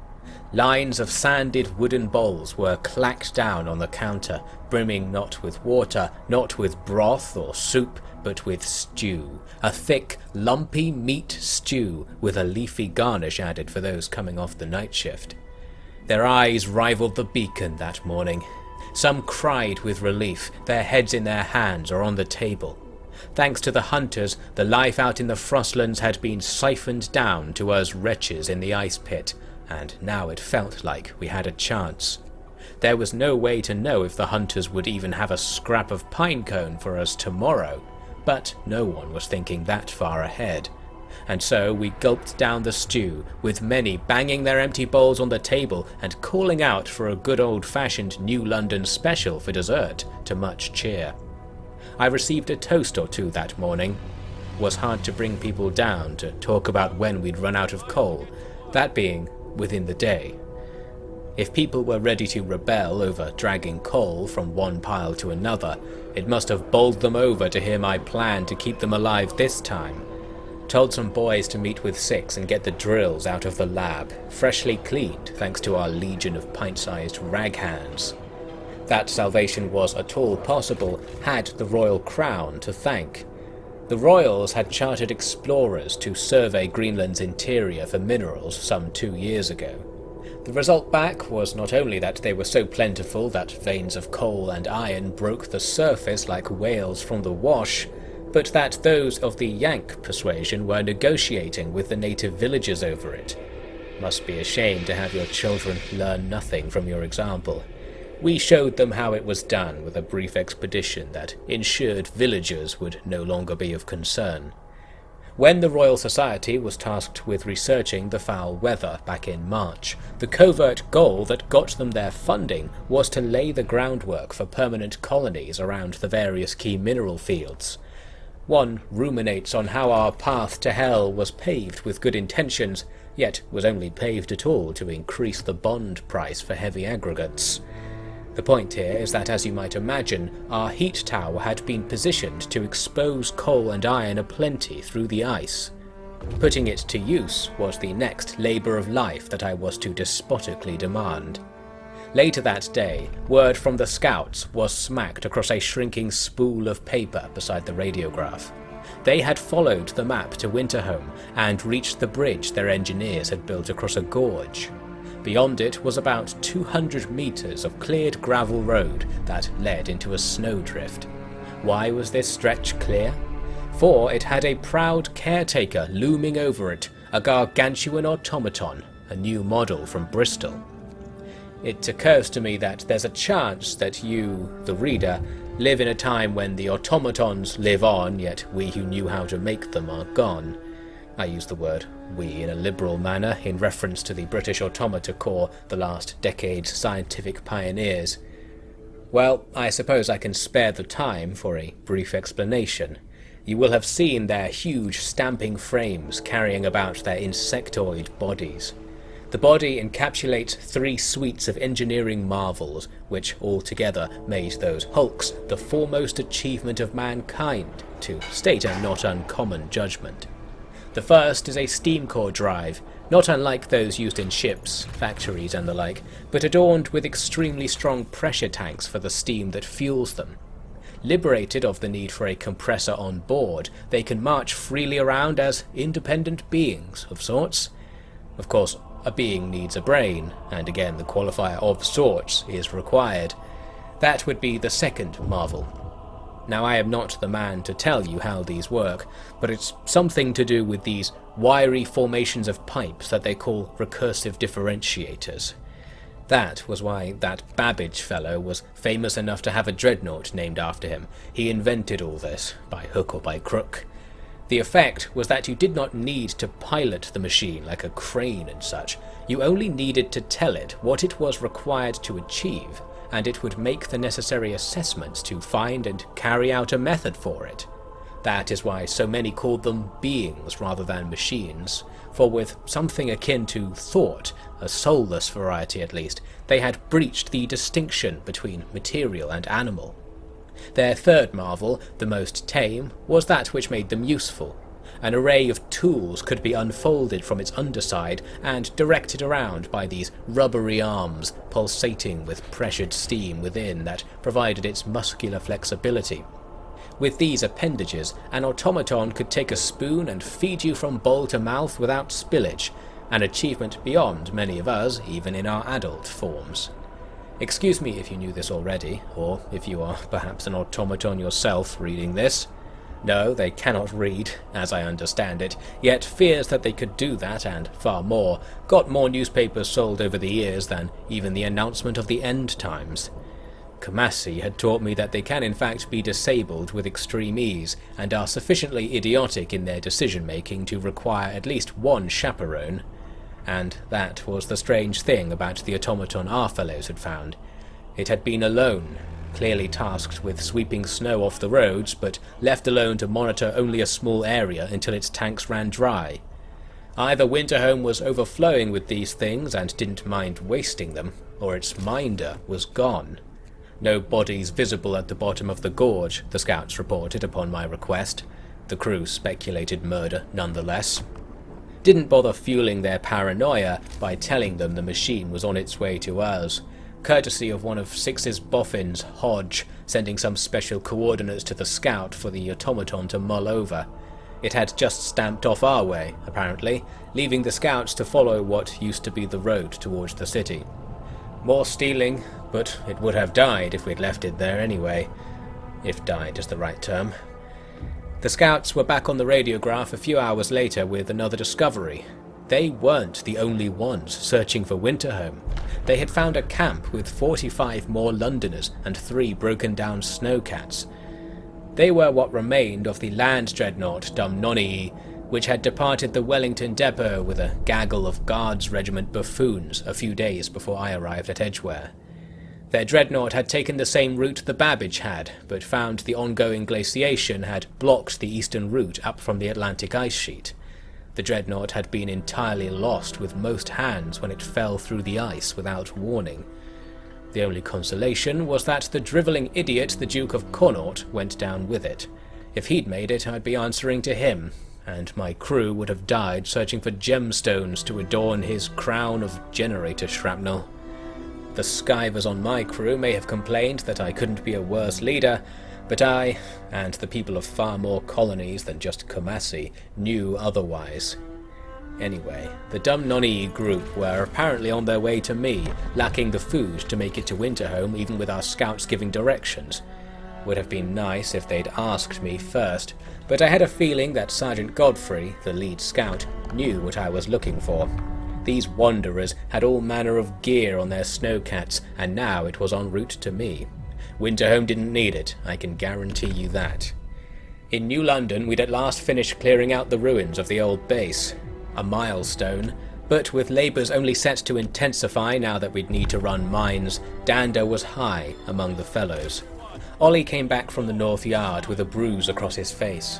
Lines of sanded wooden bowls were clacked down on the counter, brimming not with water, not with broth or soup, but with stew. A thick, lumpy meat stew, with a leafy garnish added for those coming off the night shift. Their eyes rivaled the beacon that morning. Some cried with relief, their heads in their hands or on the table. Thanks to the hunters, the life out in the Frostlands had been siphoned down to us wretches in the ice pit, and now it felt like we had a chance. There was no way to know if the hunters would even have a scrap of pinecone for us tomorrow, but no one was thinking that far ahead. And so we gulped down the stew, with many banging their empty bowls on the table and calling out for a good old-fashioned New London special for dessert, to much cheer. I received a toast or two that morning. It was hard to bring people down to talk about when we'd run out of coal, that being within the day. If people were ready to rebel over dragging coal from one pile to another, it must have bowled them over to hear my plan to keep them alive this time. Told some boys to meet with 6 and get the drills out of the lab, freshly cleaned thanks to our legion of pint-sized rag hands. That salvation was at all possible had the Royal Crown to thank. The Royals had chartered explorers to survey Greenland's interior for minerals some 2 years ago. The result back was not only that they were so plentiful that veins of coal and iron broke the surface like whales from the wash, but that those of the Yank persuasion were negotiating with the native villagers over it. Must be a shame to have your children learn nothing from your example. We showed them how it was done with a brief expedition that ensured villagers would no longer be of concern. When the Royal Society was tasked with researching the foul weather back in March, the covert goal that got them their funding was to lay the groundwork for permanent colonies around the various key mineral fields. One ruminates on how our path to hell was paved with good intentions, yet was only paved at all to increase the bond price for heavy aggregates. The point here is that, as you might imagine, our heat tower had been positioned to expose coal and iron aplenty through the ice. Putting it to use was the next labour of life that I was to despotically demand. Later that day, word from the scouts was smacked across a shrinking spool of paper beside the radiograph. They had followed the map to Winterhome and reached the bridge their engineers had built across a gorge. Beyond it was about 200 metres of cleared gravel road that led into a snowdrift. Why was this stretch clear? For it had a proud caretaker looming over it, a gargantuan automaton, a new model from Bristol. It occurs to me that there's a chance that you, the reader, live in a time when the automatons live on, yet we who knew how to make them are gone. I use the word we in a liberal manner in reference to the British Automata Corps, the last decade's scientific pioneers. Well, I suppose I can spare the time for a brief explanation. You will have seen their huge stamping frames carrying about their insectoid bodies. The body encapsulates 3 suites of engineering marvels, which altogether made those hulks the foremost achievement of mankind, to state a not uncommon judgment. The first is a steam core drive, not unlike those used in ships, factories and the like, but adorned with extremely strong pressure tanks for the steam that fuels them. Liberated of the need for a compressor on board, they can march freely around as independent beings of sorts. Of course, a being needs a brain, and again the qualifier of sorts is required. That would be the second marvel. Now, I am not the man to tell you how these work, but it's something to do with these wiry formations of pipes that they call recursive differentiators. That was why that Babbage fellow was famous enough to have a dreadnought named after him. He invented all this, by hook or by crook. The effect was that you did not need to pilot the machine like a crane and such. You only needed to tell it what it was required to achieve, and it would make the necessary assessments to find and carry out a method for it. That is why so many called them beings rather than machines, for with something akin to thought, a soulless variety at least, they had breached the distinction between material and animal. Their third marvel, the most tame, was that which made them useful. An array of tools could be unfolded from its underside and directed around by these rubbery arms pulsating with pressured steam within that provided its muscular flexibility. With these appendages, an automaton could take a spoon and feed you from bowl to mouth without spillage, an achievement beyond many of us, even in our adult forms. Excuse me if you knew this already, or if you are perhaps an automaton yourself reading this. No, they cannot read, as I understand it, yet fears that they could do that, and far more, got more newspapers sold over the years than even the announcement of the end times. Kamasi had taught me that they can in fact be disabled with extreme ease, and are sufficiently idiotic in their decision-making to require at least one chaperone. And that was the strange thing about the automaton our fellows had found. It had been alone, clearly tasked with sweeping snow off the roads, but left alone to monitor only a small area until its tanks ran dry. Either Winterhome was overflowing with these things and didn't mind wasting them, or its minder was gone. No bodies visible at the bottom of the gorge, the scouts reported upon my request. The crew speculated murder nonetheless. Didn't bother fueling their paranoia by telling them the machine was on its way to us, courtesy of one of Six's boffins, Hodge, sending some special coordinates to the scout for the automaton to mull over. It had just stamped off our way, apparently, leaving the scouts to follow what used to be the road towards the city. More stealing, but it would have died if we'd left it there anyway. If died is the right term. The scouts were back on the radiograph a few hours later with another discovery. They weren't the only ones searching for Winterhome. They had found a camp with 45 more Londoners and 3 broken-down snowcats. They were what remained of the land dreadnought Dumnonii, which had departed the Wellington depot with a gaggle of Guards Regiment buffoons a few days before I arrived at Edgware. Their dreadnought had taken the same route the Babbage had, but found the ongoing glaciation had blocked the eastern route up from the Atlantic ice sheet. The dreadnought had been entirely lost with most hands when it fell through the ice without warning. The only consolation was that the drivelling idiot the Duke of Connaught went down with it. If he'd made it, I'd be answering to him, and my crew would have died searching for gemstones to adorn his crown of generator shrapnel. The skivers on my crew may have complained that I couldn't be a worse leader, but I, and the people of far more colonies than just Kumasi, knew otherwise. Anyway, the dumb Nonii group were apparently on their way to me, lacking the food to make it to Winterhome even with our scouts giving directions. Would have been nice if they'd asked me first, but I had a feeling that Sergeant Godfrey, the lead scout, knew what I was looking for. These wanderers had all manner of gear on their snowcats, and now it was en route to me. Winterhome didn't need it, I can guarantee you that. In New London we'd at last finished clearing out the ruins of the old base. A milestone, but with labours only set to intensify now that we'd need to run mines, dander was high among the fellows. Ollie came back from the North Yard with a bruise across his face.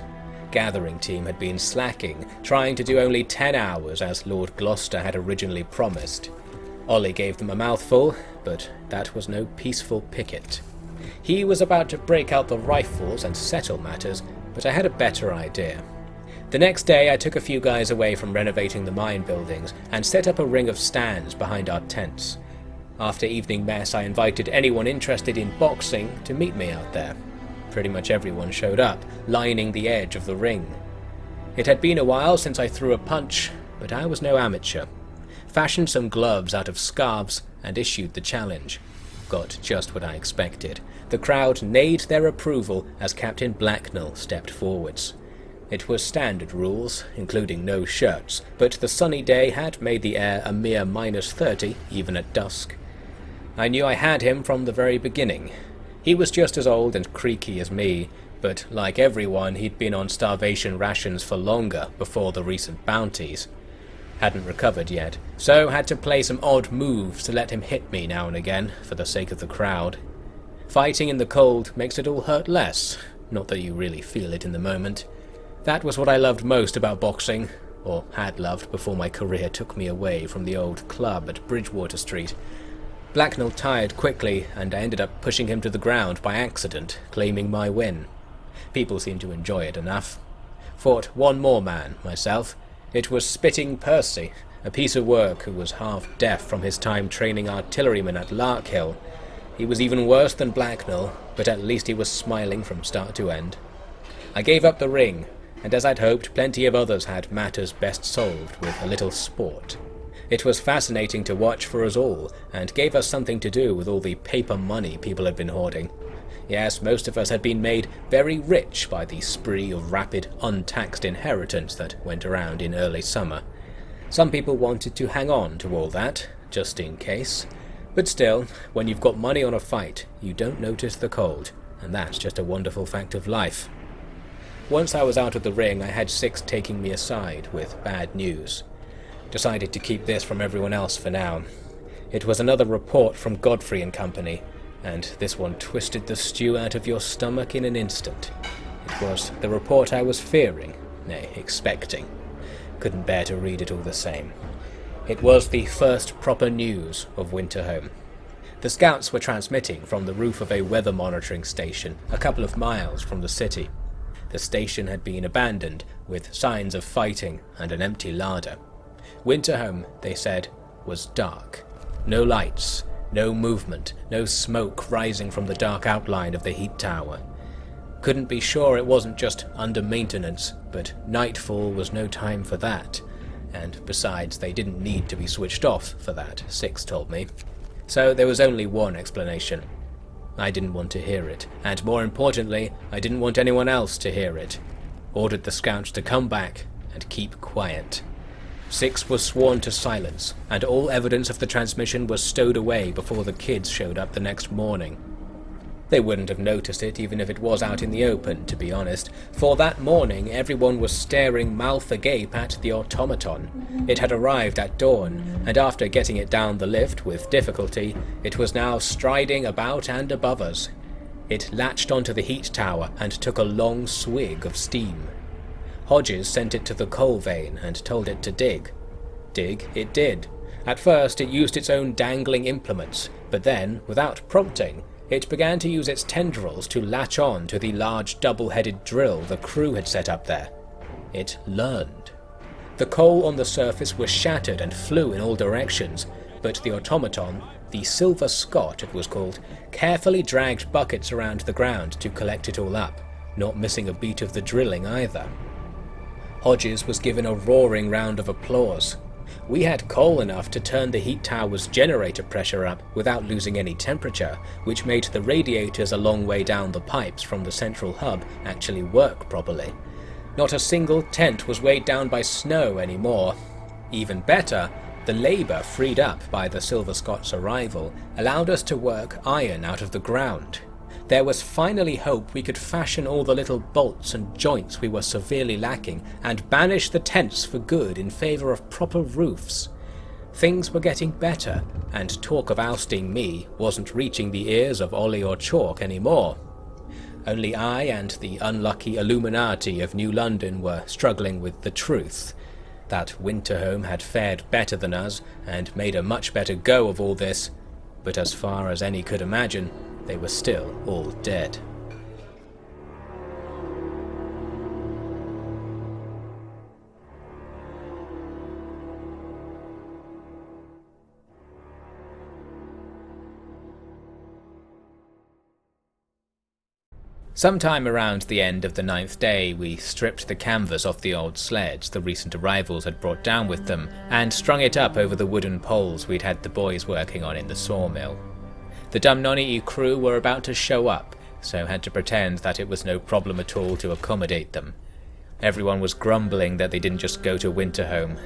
Gathering team had been slacking, trying to do only 10 hours as Lord Gloucester had originally promised. Ollie gave them a mouthful, but that was no peaceful picket. He was about to break out the rifles and settle matters, but I had a better idea. The next day I took a few guys away from renovating the mine buildings and set up a ring of stands behind our tents. After evening mess I invited anyone interested in boxing to meet me out there. Pretty much everyone showed up, lining the edge of the ring. It had been a while since I threw a punch, but I was no amateur. Fashioned some gloves out of scarves and issued the challenge. Got just what I expected. The crowd neighed their approval as Captain Blacknell stepped forwards. It was standard rules, including no shirts, but the sunny day had made the air a mere -30 even at dusk. I knew I had him from the very beginning. He was just as old and creaky as me, but like everyone he'd been on starvation rations for longer before the recent bounties. Hadn't recovered yet, so had to play some odd moves to let him hit me now and again for the sake of the crowd. Fighting in the cold makes it all hurt less, not that you really feel it in the moment. That was what I loved most about boxing, or had loved before my career took me away from the old club at Bridgewater Street. Blacknell tired quickly, and I ended up pushing him to the ground by accident, claiming my win. People seemed to enjoy it enough. Fought one more man, myself. It was Spitting Percy, a piece of work who was half deaf from his time training artillerymen at Larkhill. He was even worse than Blacknell, but at least he was smiling from start to end. I gave up the ring, and as I'd hoped, plenty of others had matters best solved with a little sport. It was fascinating to watch for us all, and gave us something to do with all the paper money people had been hoarding. Yes, most of us had been made very rich by the spree of rapid, untaxed inheritance that went around in early summer. Some people wanted to hang on to all that, just in case. But still, when you've got money on a fight, you don't notice the cold, and that's just a wonderful fact of life. Once I was out of the ring, I had Six taking me aside with bad news. Decided to keep this from everyone else for now. It was another report from Godfrey and Company, and this one twisted the stew out of your stomach in an instant. It was the report I was fearing, nay, expecting. Couldn't bear to read it all the same. It was the first proper news of Winterhome. The scouts were transmitting from the roof of a weather monitoring station a couple of miles from the city. The station had been abandoned, with signs of fighting and an empty larder. Winterhome, they said, was dark. No lights, no movement, no smoke rising from the dark outline of the heat tower. Couldn't be sure it wasn't just under maintenance, but nightfall was no time for that. And besides, they didn't need to be switched off for that, Six told me. So there was only one explanation. I didn't want to hear it, and more importantly, I didn't want anyone else to hear it. Ordered the scouts to come back and keep quiet. Six was sworn to silence, and all evidence of the transmission was stowed away before the kids showed up the next morning. They wouldn't have noticed it even if it was out in the open, to be honest, for that morning everyone was staring mouth agape at the automaton. It had arrived at dawn, and after getting it down the lift with difficulty, it was now striding about and above us. It latched onto the heat tower and took a long swig of steam. Hodges sent it to the coal vein and told it to dig. Dig it did. At first it used its own dangling implements, but then, without prompting, it began to use its tendrils to latch on to the large double-headed drill the crew had set up there. It learned. The coal on the surface was shattered and flew in all directions, but the automaton, the Silver Scot it was called, carefully dragged buckets around the ground to collect it all up, not missing a beat of the drilling either. Hodges was given a roaring round of applause. We had coal enough to turn the heat tower's generator pressure up without losing any temperature, which made the radiators a long way down the pipes from the central hub actually work properly. Not a single tent was weighed down by snow anymore. Even better, the labour freed up by the Silver Scot's arrival allowed us to work iron out of the ground. There was finally hope we could fashion all the little bolts and joints we were severely lacking and banish the tents for good in favour of proper roofs. Things were getting better, and talk of ousting me wasn't reaching the ears of Ollie or Chalk anymore. Only I and the unlucky Illuminati of New London were struggling with the truth. That Winterhome had fared better than us and made a much better go of all this, but as far as any could imagine, they were still all dead. Sometime around the end of the 9th day, we stripped the canvas off the old sledge the recent arrivals had brought down with them, and strung it up over the wooden poles we'd had the boys working on in the sawmill. The Dumnonii crew were about to show up, so had to pretend that it was no problem at all to accommodate them. Everyone was grumbling that they didn't just go to Winterhome.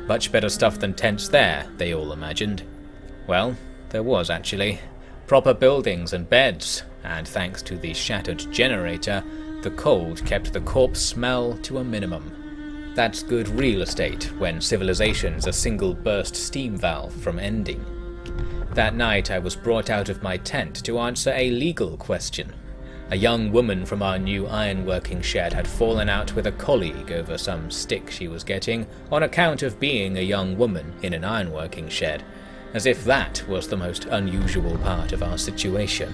Much better stuff than tents there, they all imagined. Well, there was actually. Proper buildings and beds, and thanks to the shattered generator, the cold kept the corpse smell to a minimum. That's good real estate when civilisation's a single burst steam valve from ending. That night I was brought out of my tent to answer a legal question. A young woman from our new ironworking shed had fallen out with a colleague over some stick she was getting on account of being a young woman in an ironworking shed, as if that was the most unusual part of our situation.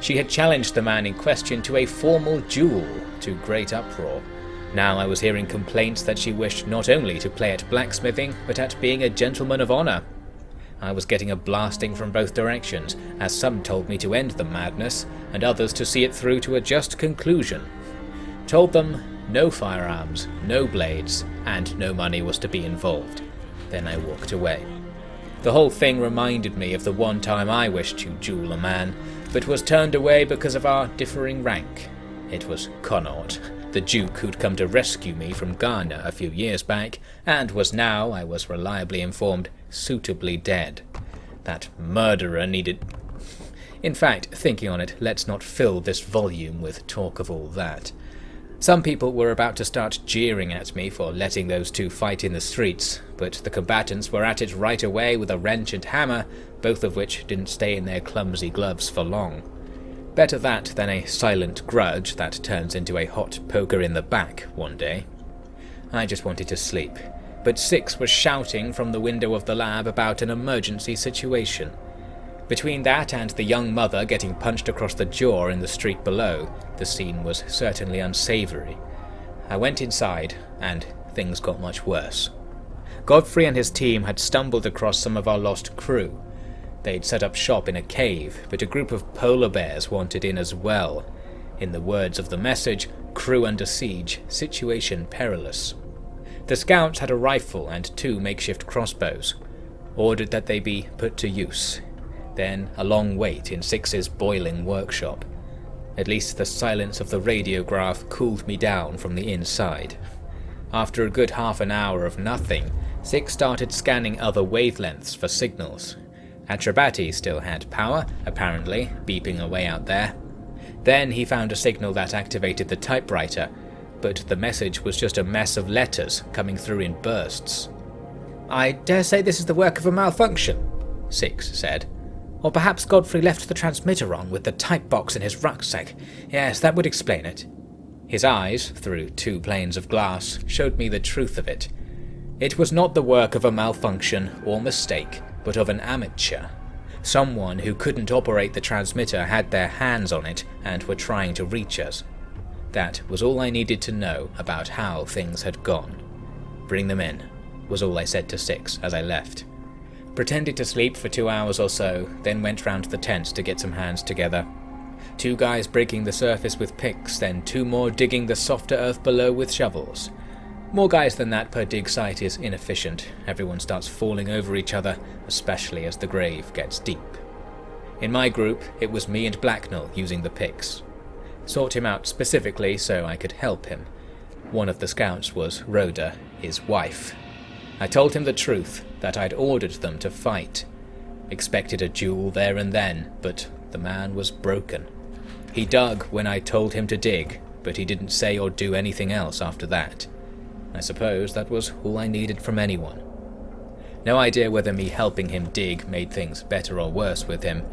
She had challenged the man in question to a formal duel, to great uproar. Now I was hearing complaints that she wished not only to play at blacksmithing, but at being a gentleman of honour. I was getting a blasting from both directions, as some told me to end the madness, and others to see it through to a just conclusion. Told them no firearms, no blades, and no money was to be involved. Then I walked away. The whole thing reminded me of the one time I wished to duel a man, but was turned away because of our differing rank. It was Connaught, the Duke who'd come to rescue me from Ghana a few years back, and was now, I was reliably informed, suitably dead. That murderer needed... In fact, thinking on it, let's not fill this volume with talk of all that. Some people were about to start jeering at me for letting those two fight in the streets, but the combatants were at it right away with a wrench and hammer, both of which didn't stay in their clumsy gloves for long. Better that than a silent grudge that turns into a hot poker in the back one day. I just wanted to sleep, but Six was shouting from the window of the lab about an emergency situation. Between that and the young mother getting punched across the jaw in the street below, the scene was certainly unsavoury. I went inside, and things got much worse. Godfrey and his team had stumbled across some of our lost crew. They'd set up shop in a cave, but a group of polar bears wanted in as well. In the words of the message, crew under siege, situation perilous. The scouts had a rifle and 2 makeshift crossbows. Ordered that they be put to use. Then a long wait in Six's boiling workshop. At least the silence of the radiograph cooled me down from the inside. After a good half an hour of nothing, Six started scanning other wavelengths for signals. Atrabati still had power, apparently, beeping away out there. Then he found a signal that activated the typewriter, but the message was just a mess of letters coming through in bursts. "I dare say this is the work of a malfunction," Six said. "Or perhaps Godfrey left the transmitter on with the type box in his rucksack. Yes, that would explain it." His eyes, through 2 planes of glass, showed me the truth of it. It was not the work of a malfunction or mistake, but of an amateur. Someone who couldn't operate the transmitter had their hands on it and were trying to reach us. That was all I needed to know about how things had gone. "Bring them in," was all I said to Six as I left. Pretended to sleep for 2 hours or so, then went round the tents to get some hands together. 2 guys breaking the surface with picks, then 2 more digging the softer earth below with shovels. More guys than that per dig site is inefficient. Everyone starts falling over each other, especially as the grave gets deep. In my group, it was me and Blacknell using the picks. Sought him out specifically so I could help him. One of the scouts was Rhoda, his wife. I told him the truth, that I'd ordered them to fight. Expected a duel there and then, but the man was broken. He dug when I told him to dig, but he didn't say or do anything else after that. I suppose that was all I needed from anyone. No idea whether me helping him dig made things better or worse with him,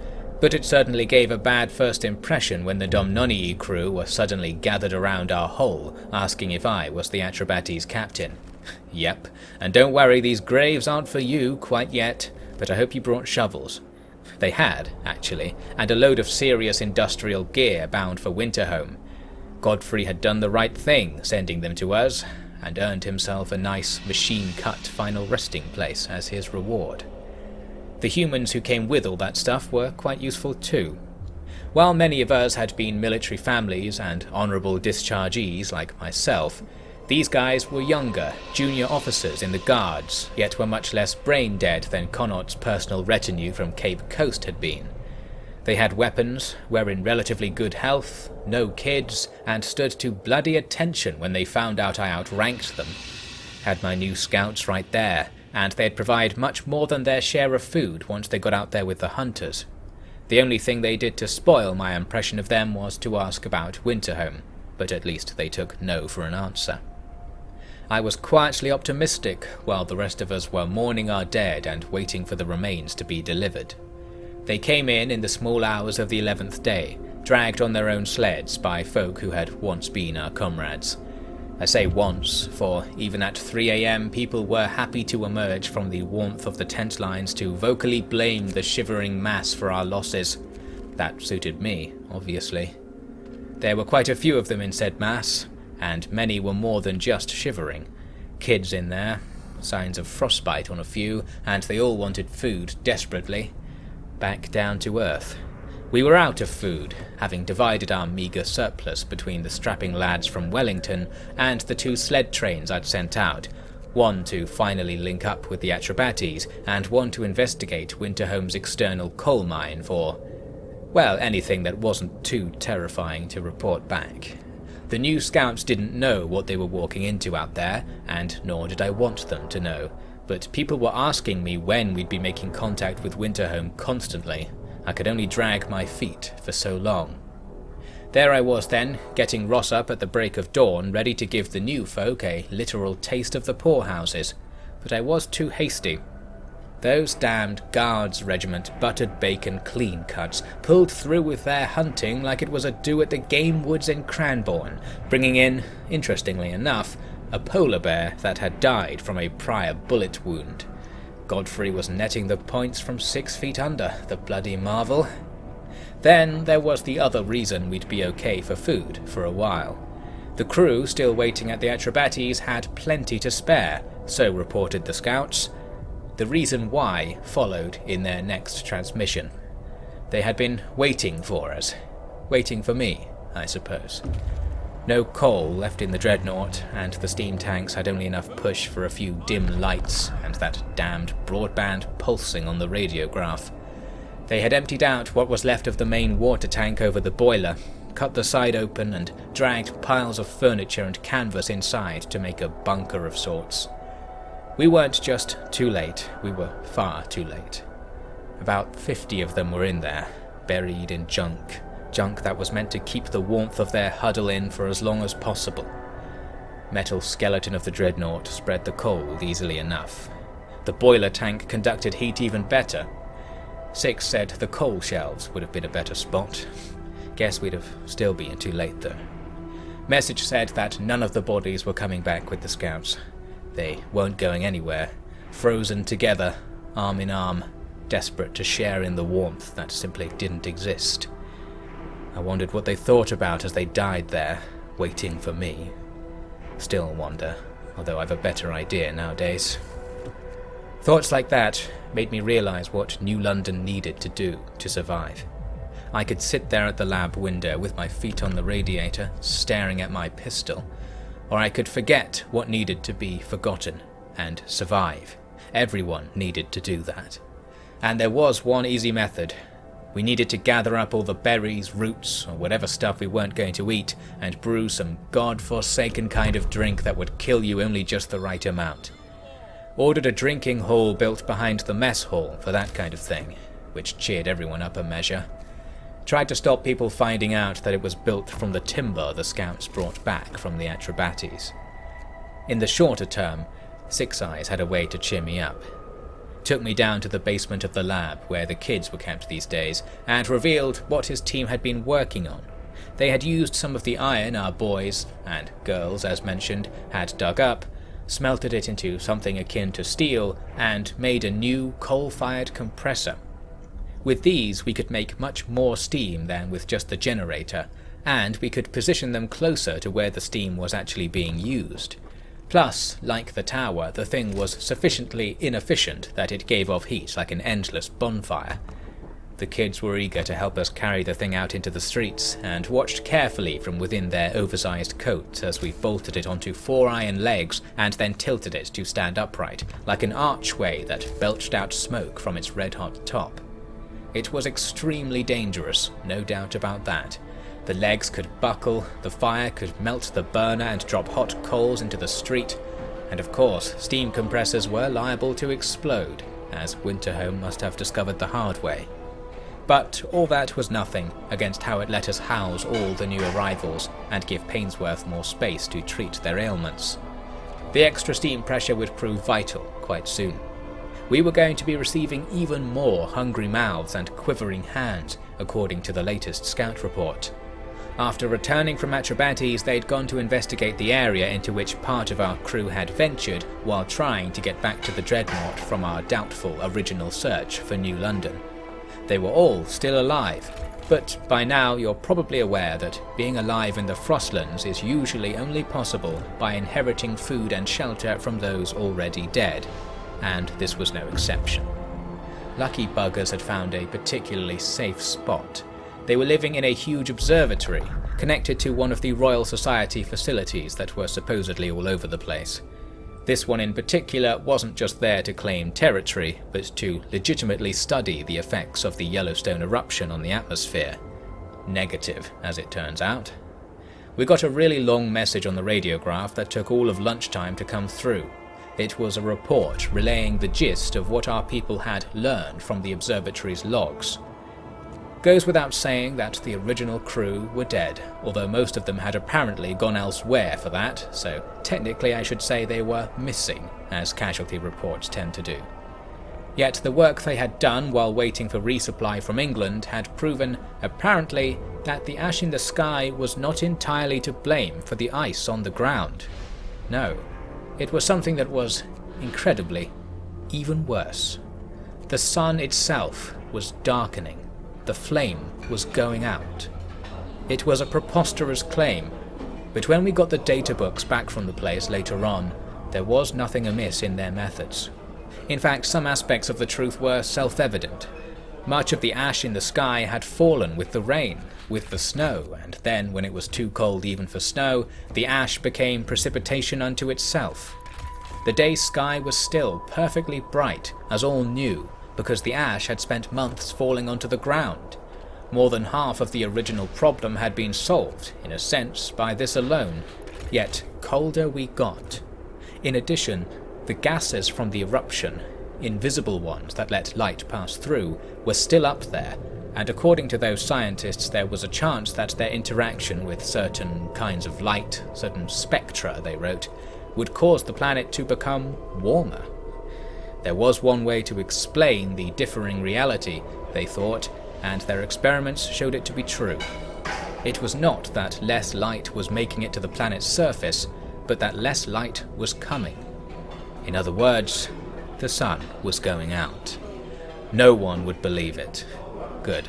but it certainly gave a bad first impression when the Domnonii crew were suddenly gathered around our hole, asking if I was the Atrebates' captain. Yep, and don't worry, these graves aren't for you quite yet, but I hope you brought shovels. They had, actually, and a load of serious industrial gear bound for Winterhome. Godfrey had done the right thing, sending them to us, and earned himself a nice machine-cut final resting place as his reward. The humans who came with all that stuff were quite useful too. While many of us had been military families and honourable dischargees like myself, these guys were younger, junior officers in the guards, yet were much less brain-dead than Connaught's personal retinue from Cape Coast had been. They had weapons, were in relatively good health, no kids, and stood to bloody attention when they found out I outranked them. Had my new scouts right there, and they'd provide much more than their share of food once they got out there with the hunters. The only thing they did to spoil my impression of them was to ask about Winterhome, but at least they took no for an answer. I was quietly optimistic, while the rest of us were mourning our dead and waiting for the remains to be delivered. They came in the small hours of the 11th day, dragged on their own sleds by folk who had once been our comrades. I say once, for even at 3 AM people were happy to emerge from the warmth of the tent lines to vocally blame the shivering mass for our losses. That suited me, obviously. There were quite a few of them in said mass, and many were more than just shivering. Kids in there, signs of frostbite on a few, and they all wanted food desperately. Back down to earth. We were out of food, having divided our meagre surplus between the strapping lads from Wellington and the 2 sled trains I'd sent out, one to finally link up with the Atrebates, and one to investigate Winterhome's external coal mine for, well, anything that wasn't too terrifying to report back. The new scouts didn't know what they were walking into out there, and nor did I want them to know. But people were asking me when we'd be making contact with Winterhome constantly. I could only drag my feet for so long. There I was then, getting Ross up at the break of dawn, ready to give the new folk a literal taste of the poorhouses. But I was too hasty. Those damned Guards Regiment buttered bacon clean cuts pulled through with their hunting like it was a do at the game woods in Cranbourne, bringing in, interestingly enough, a polar bear that had died from a prior bullet wound. Godfrey was netting the points from 6 feet under, the bloody marvel. Then there was the other reason we'd be okay for food for a while. The crew still waiting at the Atrebates had plenty to spare, so reported the scouts. The reason why followed in their next transmission. They had been waiting for us. Waiting for me, I suppose. No coal left in the dreadnought, and the steam tanks had only enough push for a few dim lights and that damned broadband pulsing on the radiograph. They had emptied out what was left of the main water tank over the boiler, cut the side open and dragged piles of furniture and canvas inside to make a bunker of sorts. We weren't just too late, we were far too late. About 50 of them were in there, buried in junk. Junk that was meant to keep the warmth of their huddle in for as long as possible. Metal skeleton of the dreadnought spread the cold easily enough. The boiler tank conducted heat even better. Six said the coal shelves would have been a better spot. Guess we'd have still been too late though. Message said that none of the bodies were coming back with the scouts. They weren't going anywhere, frozen together, arm in arm, desperate to share in the warmth that simply didn't exist. I wondered what they thought about as they died there, waiting for me. Still wonder, although I've a better idea nowadays. Thoughts like that made me realise what New London needed to do to survive. I could sit there at the lab window with my feet on the radiator, staring at my pistol, or I could forget what needed to be forgotten and survive. Everyone needed to do that. And there was one easy method. We needed to gather up all the berries, roots, or whatever stuff we weren't going to eat, and brew some god-forsaken kind of drink that would kill you only just the right amount. Ordered a drinking hall built behind the mess hall for that kind of thing, which cheered everyone up a measure. Tried to stop people finding out that it was built from the timber the scouts brought back from the Atrebates. In the shorter term, Six Eyes had a way to cheer me up. Took me down to the basement of the lab where the kids were kept these days, and revealed what his team had been working on. They had used some of the iron our boys, and girls as mentioned, had dug up, smelted it into something akin to steel, and made a new coal-fired compressor. With these we could make much more steam than with just the generator, and we could position them closer to where the steam was actually being used. Plus, like the tower, the thing was sufficiently inefficient that it gave off heat like an endless bonfire. The kids were eager to help us carry the thing out into the streets, and watched carefully from within their oversized coats as we bolted it onto 4 iron legs and then tilted it to stand upright, like an archway that belched out smoke from its red-hot top. It was extremely dangerous, no doubt about that. The legs could buckle, the fire could melt the burner and drop hot coals into the street, and of course steam compressors were liable to explode, as Winterhome must have discovered the hard way. But all that was nothing against how it let us house all the new arrivals and give Painsworth more space to treat their ailments. The extra steam pressure would prove vital quite soon. We were going to be receiving even more hungry mouths and quivering hands, according to the latest scout report. After returning from Atrebates, they'd gone to investigate the area into which part of our crew had ventured while trying to get back to the Dreadnought from our doubtful original search for New London. They were all still alive, but by now you're probably aware that being alive in the Frostlands is usually only possible by inheriting food and shelter from those already dead, and this was no exception. Lucky buggers had found a particularly safe spot. They were living in a huge observatory, connected to one of the Royal Society facilities that were supposedly all over the place. This one in particular wasn't just there to claim territory, but to legitimately study the effects of the Yellowstone eruption on the atmosphere. Negative, as it turns out. We got a really long message on the radiograph that took all of lunchtime to come through. It was a report relaying the gist of what our people had learned from the observatory's logs. Goes without saying that the original crew were dead, although most of them had apparently gone elsewhere for that, so technically I should say they were missing, as casualty reports tend to do. Yet the work they had done while waiting for resupply from England had proven, apparently, that the ash in the sky was not entirely to blame for the ice on the ground. No, it was something that was, incredibly, even worse. The sun itself was darkening. The flame was going out. It was a preposterous claim, but when we got the data books back from the place later on, there was nothing amiss in their methods. In fact, some aspects of the truth were self-evident. Much of the ash in the sky had fallen with the rain, with the snow, and then, when it was too cold even for snow, the ash became precipitation unto itself. The day sky was still perfectly bright, as all knew, because the ash had spent months falling onto the ground. More than half of the original problem had been solved, in a sense, by this alone, yet colder we got. In addition, the gases from the eruption, invisible ones that let light pass through, were still up there, and according to those scientists there was a chance that their interaction with certain kinds of light, certain spectra they wrote, would cause the planet to become warmer. There was one way to explain the differing reality, they thought, and their experiments showed it to be true. It was not that less light was making it to the planet's surface, but that less light was coming. In other words, the sun was going out. No one would believe it. Good.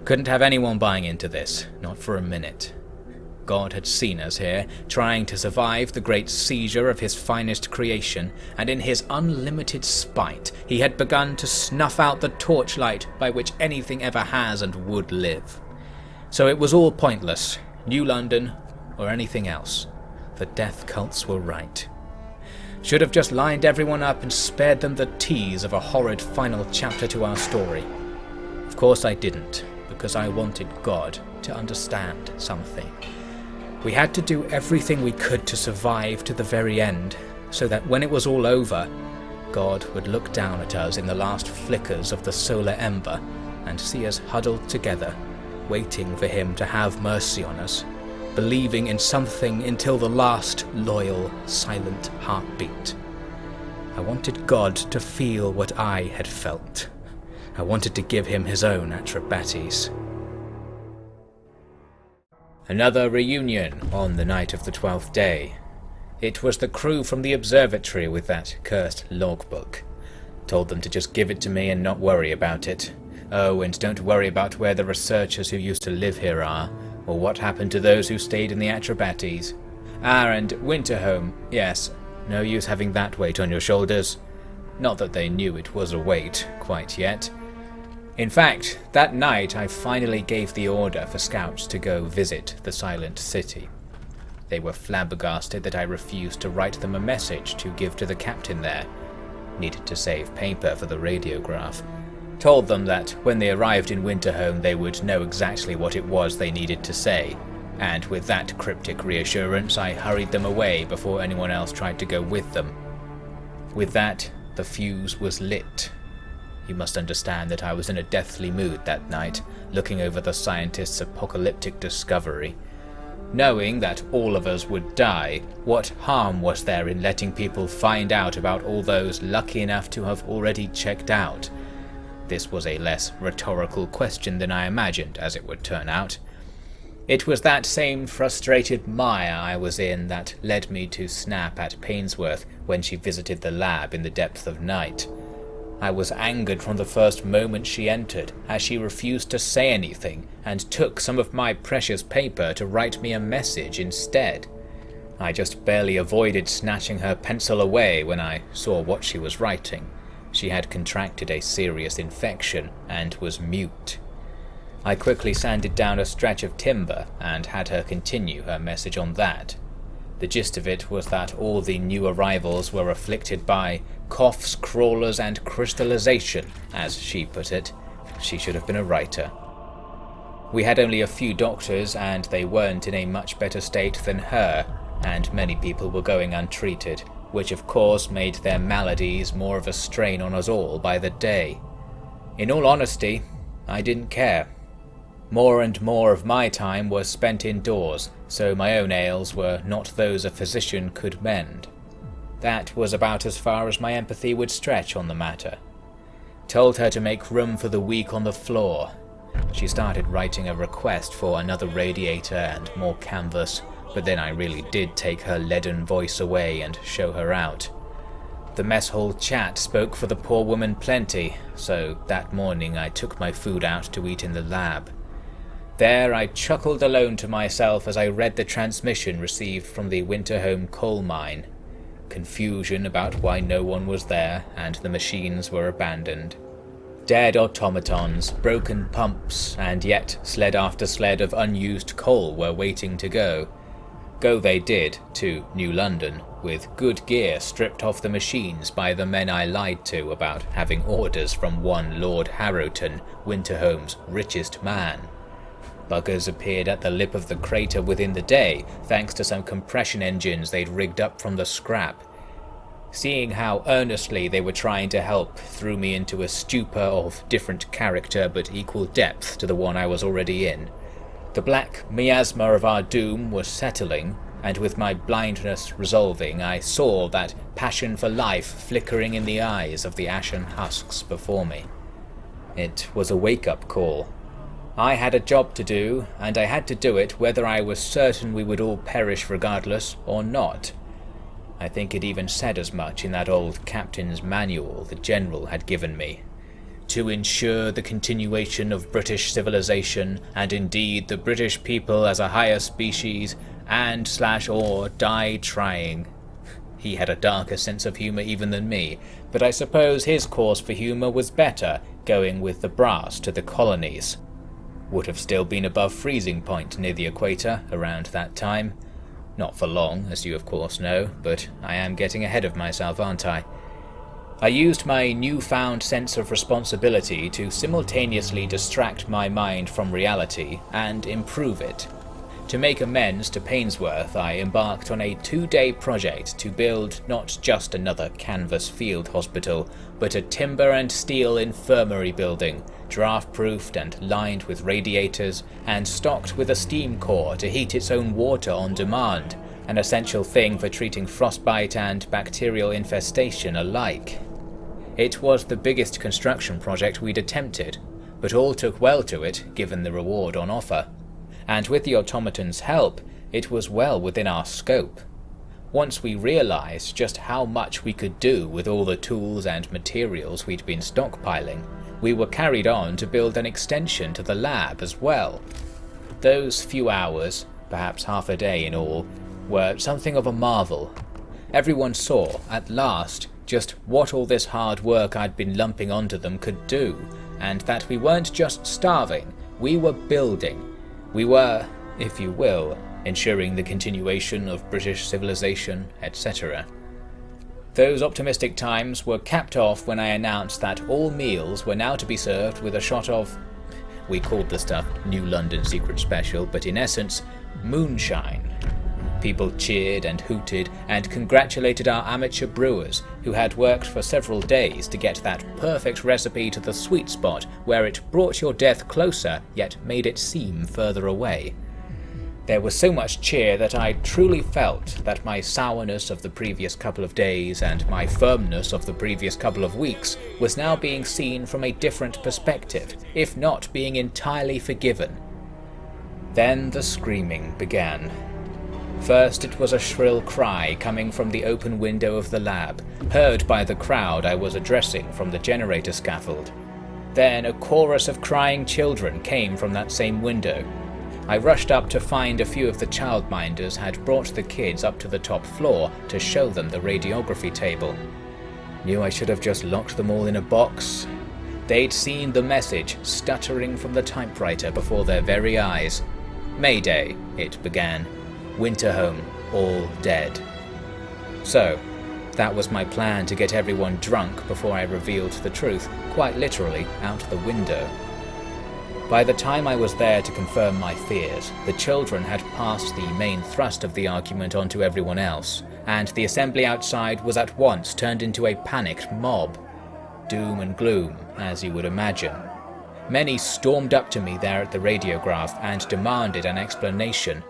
Couldn't have anyone buying into this, not for a minute. God had seen us here, trying to survive the great seizure of his finest creation, and in his unlimited spite, he had begun to snuff out the torchlight by which anything ever has and would live. So it was all pointless, New London or anything else. The death cults were right. Should have just lined everyone up and spared them the tease of a horrid final chapter to our story. Of course I didn't, because I wanted God to understand something. We had to do everything we could to survive to the very end, so that when it was all over, God would look down at us in the last flickers of the solar ember and see us huddled together, waiting for him to have mercy on us, believing in something until the last loyal, silent heartbeat. I wanted God to feel what I had felt. I wanted to give him his own Atrabates. Another reunion on the night of the 12th day. It was the crew from the observatory with that cursed logbook. Told them to just give it to me and not worry about it. Oh, and don't worry about where the researchers who used to live here are, or what happened to those who stayed in the Atrabates. And Winterhome, yes, no use having that weight on your shoulders. Not that they knew it was a weight quite yet. In fact, that night I finally gave the order for scouts to go visit the Silent City. They were flabbergasted that I refused to write them a message to give to the captain there. Needed to save paper for the radiograph. Told them that when they arrived in Winterhome they would know exactly what it was they needed to say, and with that cryptic reassurance I hurried them away before anyone else tried to go with them. With that, the fuse was lit. You must understand that I was in a deathly mood that night, looking over the scientists' apocalyptic discovery. Knowing that all of us would die, what harm was there in letting people find out about all those lucky enough to have already checked out? This was a less rhetorical question than I imagined, as it would turn out. It was that same frustrated mire I was in that led me to snap at Painsworth when she visited the lab in the depth of night. I was angered from the first moment she entered, as she refused to say anything and took some of my precious paper to write me a message instead. I just barely avoided snatching her pencil away when I saw what she was writing. She had contracted a serious infection and was mute. I quickly sanded down a stretch of timber and had her continue her message on that. The gist of it was that all the new arrivals were afflicted by coughs, crawlers, and crystallization, as she put it. She should have been a writer. We had only a few doctors, and they weren't in a much better state than her, and many people were going untreated, which of course made their maladies more of a strain on us all by the day. In all honesty, I didn't care. More and more of my time was spent indoors, so my own ails were not those a physician could mend. That was about as far as my empathy would stretch on the matter. Told her to make room for the weak on the floor. She started writing a request for another radiator and more canvas, but then I really did take her leaden voice away and show her out. The mess hall chat spoke for the poor woman plenty, so that morning I took my food out to eat in the lab. There I chuckled alone to myself as I read the transmission received from the Winterhome coal mine. Confusion about why no one was there and the machines were abandoned. Dead automatons, broken pumps, and yet sled after sled of unused coal were waiting to go. Go they did, to New London, with good gear stripped off the machines by the men I lied to about having orders from one Lord Harrowton, Winterhome's richest man. Buggers appeared at the lip of the crater within the day, thanks to some compression engines they'd rigged up from the scrap. Seeing how earnestly they were trying to help threw me into a stupor of different character but equal depth to the one I was already in. The black miasma of our doom was settling, and with my blindness resolving, I saw that passion for life flickering in the eyes of the ashen husks before me. It was a wake-up call. I had a job to do, and I had to do it whether I was certain we would all perish regardless or not. I think it even said as much in that old captain's manual the General had given me. To ensure the continuation of British civilization, and indeed the British people as a higher species, and/or die trying. He had a darker sense of humour even than me, but I suppose his course for humour was better, going with the brass to the colonies. Would have still been above freezing point near the equator around that time. Not for long, as you of course know, but I am getting ahead of myself, aren't I? I used my newfound sense of responsibility to simultaneously distract my mind from reality and improve it. To make amends to Painsworth, I embarked on a 2-day project to build not just another canvas field hospital, but a timber and steel infirmary building, draft-proofed and lined with radiators, and stocked with a steam core to heat its own water on demand, an essential thing for treating frostbite and bacterial infestation alike. It was the biggest construction project we'd attempted, but all took well to it given the reward on offer. And with the automaton's help, it was well within our scope. Once we realized just how much we could do with all the tools and materials we'd been stockpiling, we were carried on to build an extension to the lab as well. Those few hours, perhaps half a day in all, were something of a marvel. Everyone saw, at last, just what all this hard work I'd been lumping onto them could do, and that we weren't just starving, we were building. We were, if you will, ensuring the continuation of British civilization, etc. Those optimistic times were capped off when I announced that all meals were now to be served with a shot of, we called the stuff New London Secret Special, but in essence, moonshine. People cheered and hooted and congratulated our amateur brewers, who had worked for several days to get that perfect recipe to the sweet spot where it brought your death closer yet made it seem further away. There was so much cheer that I truly felt that my sourness of the previous couple of days and my firmness of the previous couple of weeks was now being seen from a different perspective, if not being entirely forgiven. Then the screaming began. First it was a shrill cry coming from the open window of the lab, heard by the crowd I was addressing from the generator scaffold. Then a chorus of crying children came from that same window. I rushed up to find a few of the childminders had brought the kids up to the top floor to show them the radiography table. Knew I should have just locked them all in a box. They'd seen the message stuttering from the typewriter before their very eyes. Mayday, it began. Winter home, all dead. So, that was my plan to get everyone drunk before I revealed the truth, quite literally out the window. By the time I was there to confirm my fears, the children had passed the main thrust of the argument on to everyone else, and the assembly outside was at once turned into a panicked mob. Doom and gloom, as you would imagine. Many stormed up to me there at the radiograph and demanded an explanation.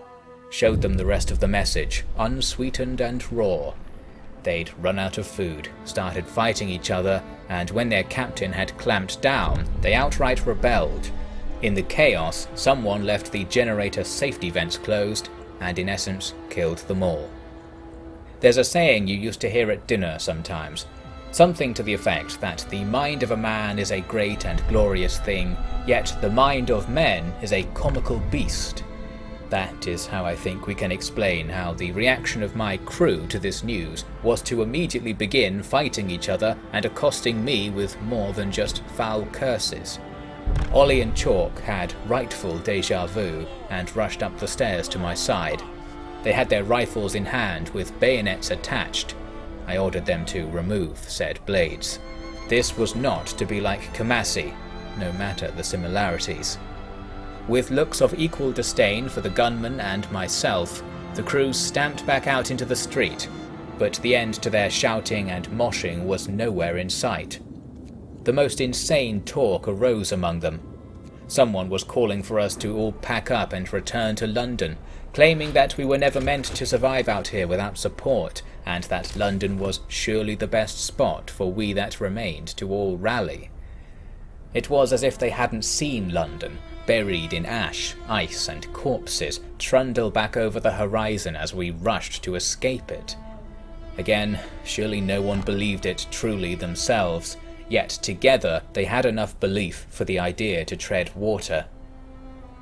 Showed them the rest of the message, unsweetened and raw. They'd run out of food, started fighting each other, and when their captain had clamped down, they outright rebelled. In the chaos, someone left the generator safety vents closed, and in essence, killed them all. There's a saying you used to hear at dinner sometimes, something to the effect that the mind of a man is a great and glorious thing, yet the mind of men is a comical beast. That is how I think we can explain how the reaction of my crew to this news was to immediately begin fighting each other and accosting me with more than just foul curses. Ollie and Chalk had rightful déjà vu and rushed up the stairs to my side. They had their rifles in hand with bayonets attached. I ordered them to remove said blades. This was not to be like Kamasi, no matter the similarities. With looks of equal disdain for the gunman and myself, the crew stamped back out into the street, but the end to their shouting and moshing was nowhere in sight. The most insane talk arose among them. Someone was calling for us to all pack up and return to London, claiming that we were never meant to survive out here without support, and that London was surely the best spot for we that remained to all rally. It was as if they hadn't seen London, buried in ash, ice and corpses, trundle back over the horizon as we rushed to escape it. Again, surely no one believed it truly themselves, yet together they had enough belief for the idea to tread water.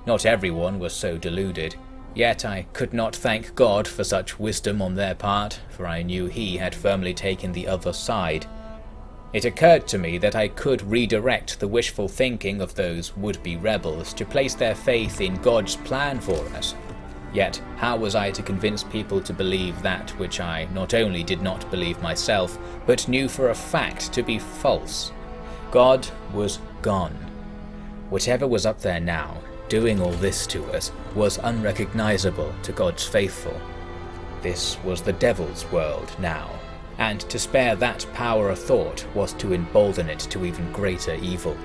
Not everyone was so deluded, yet I could not thank God for such wisdom on their part, for I knew He had firmly taken the other side. It occurred to me that I could redirect the wishful thinking of those would-be rebels to place their faith in God's plan for us. Yet, how was I to convince people to believe that which I not only did not believe myself, but knew for a fact to be false? God was gone. Whatever was up there now, doing all this to us, was unrecognizable to God's faithful. This was the devil's world now, and to spare that power of thought was to embolden it to even greater evil.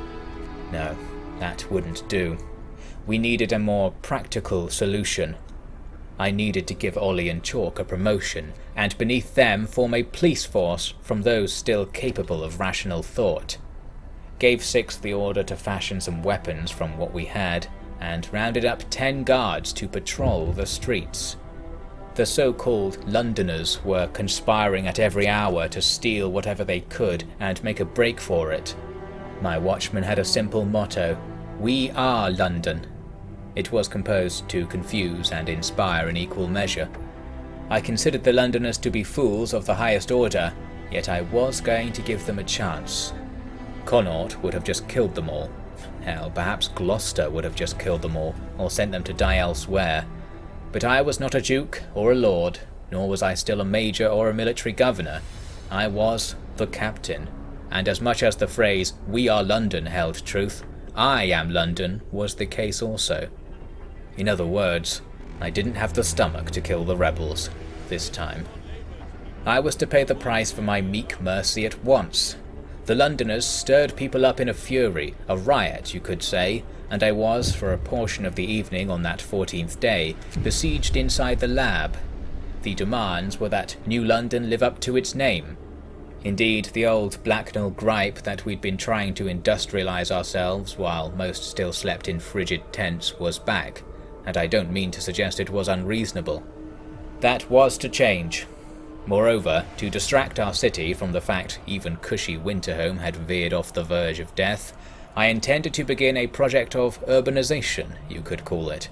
No, that wouldn't do. We needed a more practical solution. I needed to give Ollie and Chalk a promotion, and beneath them form a police force from those still capable of rational thought. Gave Six the order to fashion some weapons from what we had, and rounded up 10 guards to patrol the streets. The so-called Londoners were conspiring at every hour to steal whatever they could and make a break for it. My watchman had a simple motto: "We are London." It was composed to confuse and inspire in equal measure. I considered the Londoners to be fools of the highest order, yet I was going to give them a chance. Connaught would have just killed them all. Hell, perhaps Gloucester would have just killed them all, or sent them to die elsewhere. But I was not a duke or a lord, nor was I still a major or a military governor. I was the captain, and as much as the phrase "We are London" held truth, "I am London" was the case also. In other words, I didn't have the stomach to kill the rebels, this time. I was to pay the price for my meek mercy at once. The Londoners stirred people up in a fury, a riot you could say, and I was, for a portion of the evening on that 14th day, besieged inside the lab. The demands were that New London live up to its name. Indeed, the old Blacknell gripe that we'd been trying to industrialise ourselves while most still slept in frigid tents was back, and I don't mean to suggest it was unreasonable. That was to change. Moreover, to distract our city from the fact even cushy Winterhome had veered off the verge of death, I intended to begin a project of urbanization, you could call it.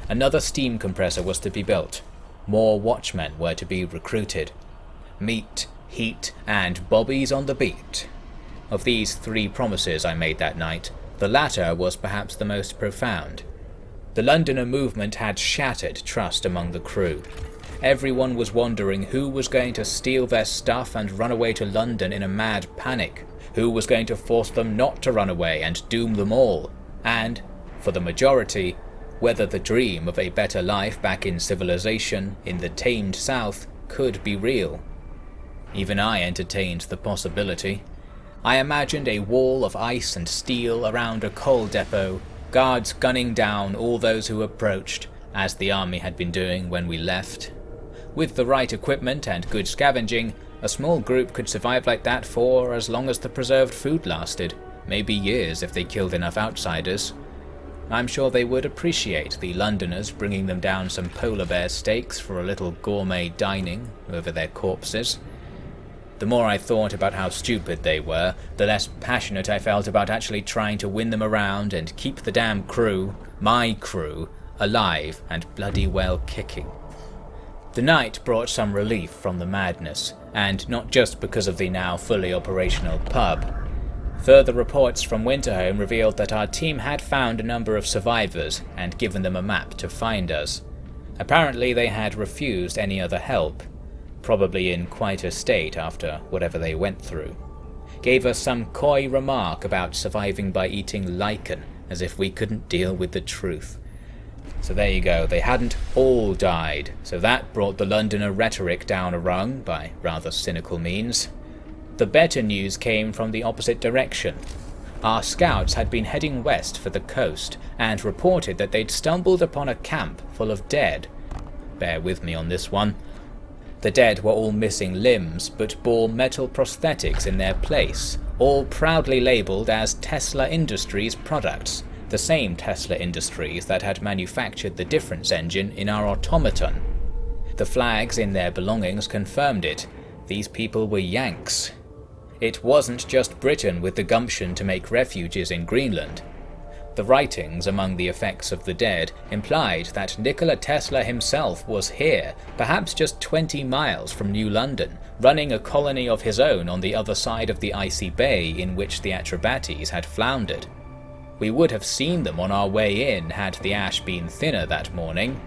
Another steam compressor was to be built. More watchmen were to be recruited. Meat, heat, and bobbies on the beat. Of these 3 promises I made that night, the latter was perhaps the most profound. The Londoner movement had shattered trust among the crew. Everyone was wondering who was going to steal their stuff and run away to London in a mad panic, who was going to force them not to run away and doom them all, and, for the majority, whether the dream of a better life back in civilization, in the tamed south, could be real. Even I entertained the possibility. I imagined a wall of ice and steel around a coal depot, guards gunning down all those who approached, as the army had been doing when we left. With the right equipment and good scavenging, a small group could survive like that for as long as the preserved food lasted, maybe years if they killed enough outsiders. I'm sure they would appreciate the Londoners bringing them down some polar bear steaks for a little gourmet dining over their corpses. The more I thought about how stupid they were, the less passionate I felt about actually trying to win them around and keep the damn crew, my crew, alive and bloody well kicking. The night brought some relief from the madness, and not just because of the now fully operational pub. Further reports from Winterhome revealed that our team had found a number of survivors and given them a map to find us. Apparently they had refused any other help, probably in quite a state after whatever they went through. Gave us some coy remark about surviving by eating lichen, as if we couldn't deal with the truth. So there you go, they hadn't all died, so that brought the Londoner rhetoric down a rung by rather cynical means. The better news came from the opposite direction. Our scouts had been heading west for the coast, and reported that they'd stumbled upon a camp full of dead. Bear with me on this one. The dead were all missing limbs, but bore metal prosthetics in their place, all proudly labelled as Tesla Industries products, the same Tesla Industries that had manufactured the difference engine in our automaton. The flags in their belongings confirmed it. These people were Yanks. It wasn't just Britain with the gumption to make refuges in Greenland. The writings among the effects of the dead implied that Nikola Tesla himself was here, perhaps just 20 miles from New London, running a colony of his own on the other side of the icy bay in which the Atrabates had floundered. We would have seen them on our way in had the ash been thinner that morning.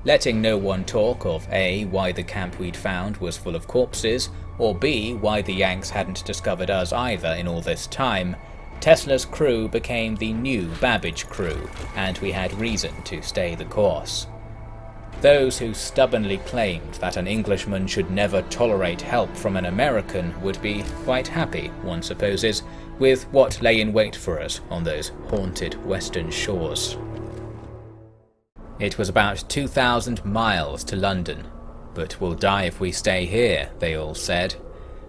Letting no one talk of A, why the camp we'd found was full of corpses, or B, why the Yanks hadn't discovered us either in all this time, Tesla's crew became the new Babbage crew, and we had reason to stay the course. Those who stubbornly claimed that an Englishman should never tolerate help from an American would be quite happy, one supposes, with what lay in wait for us on those haunted western shores. It was about 2,000 miles to London, but we'll die if we stay here, they all said.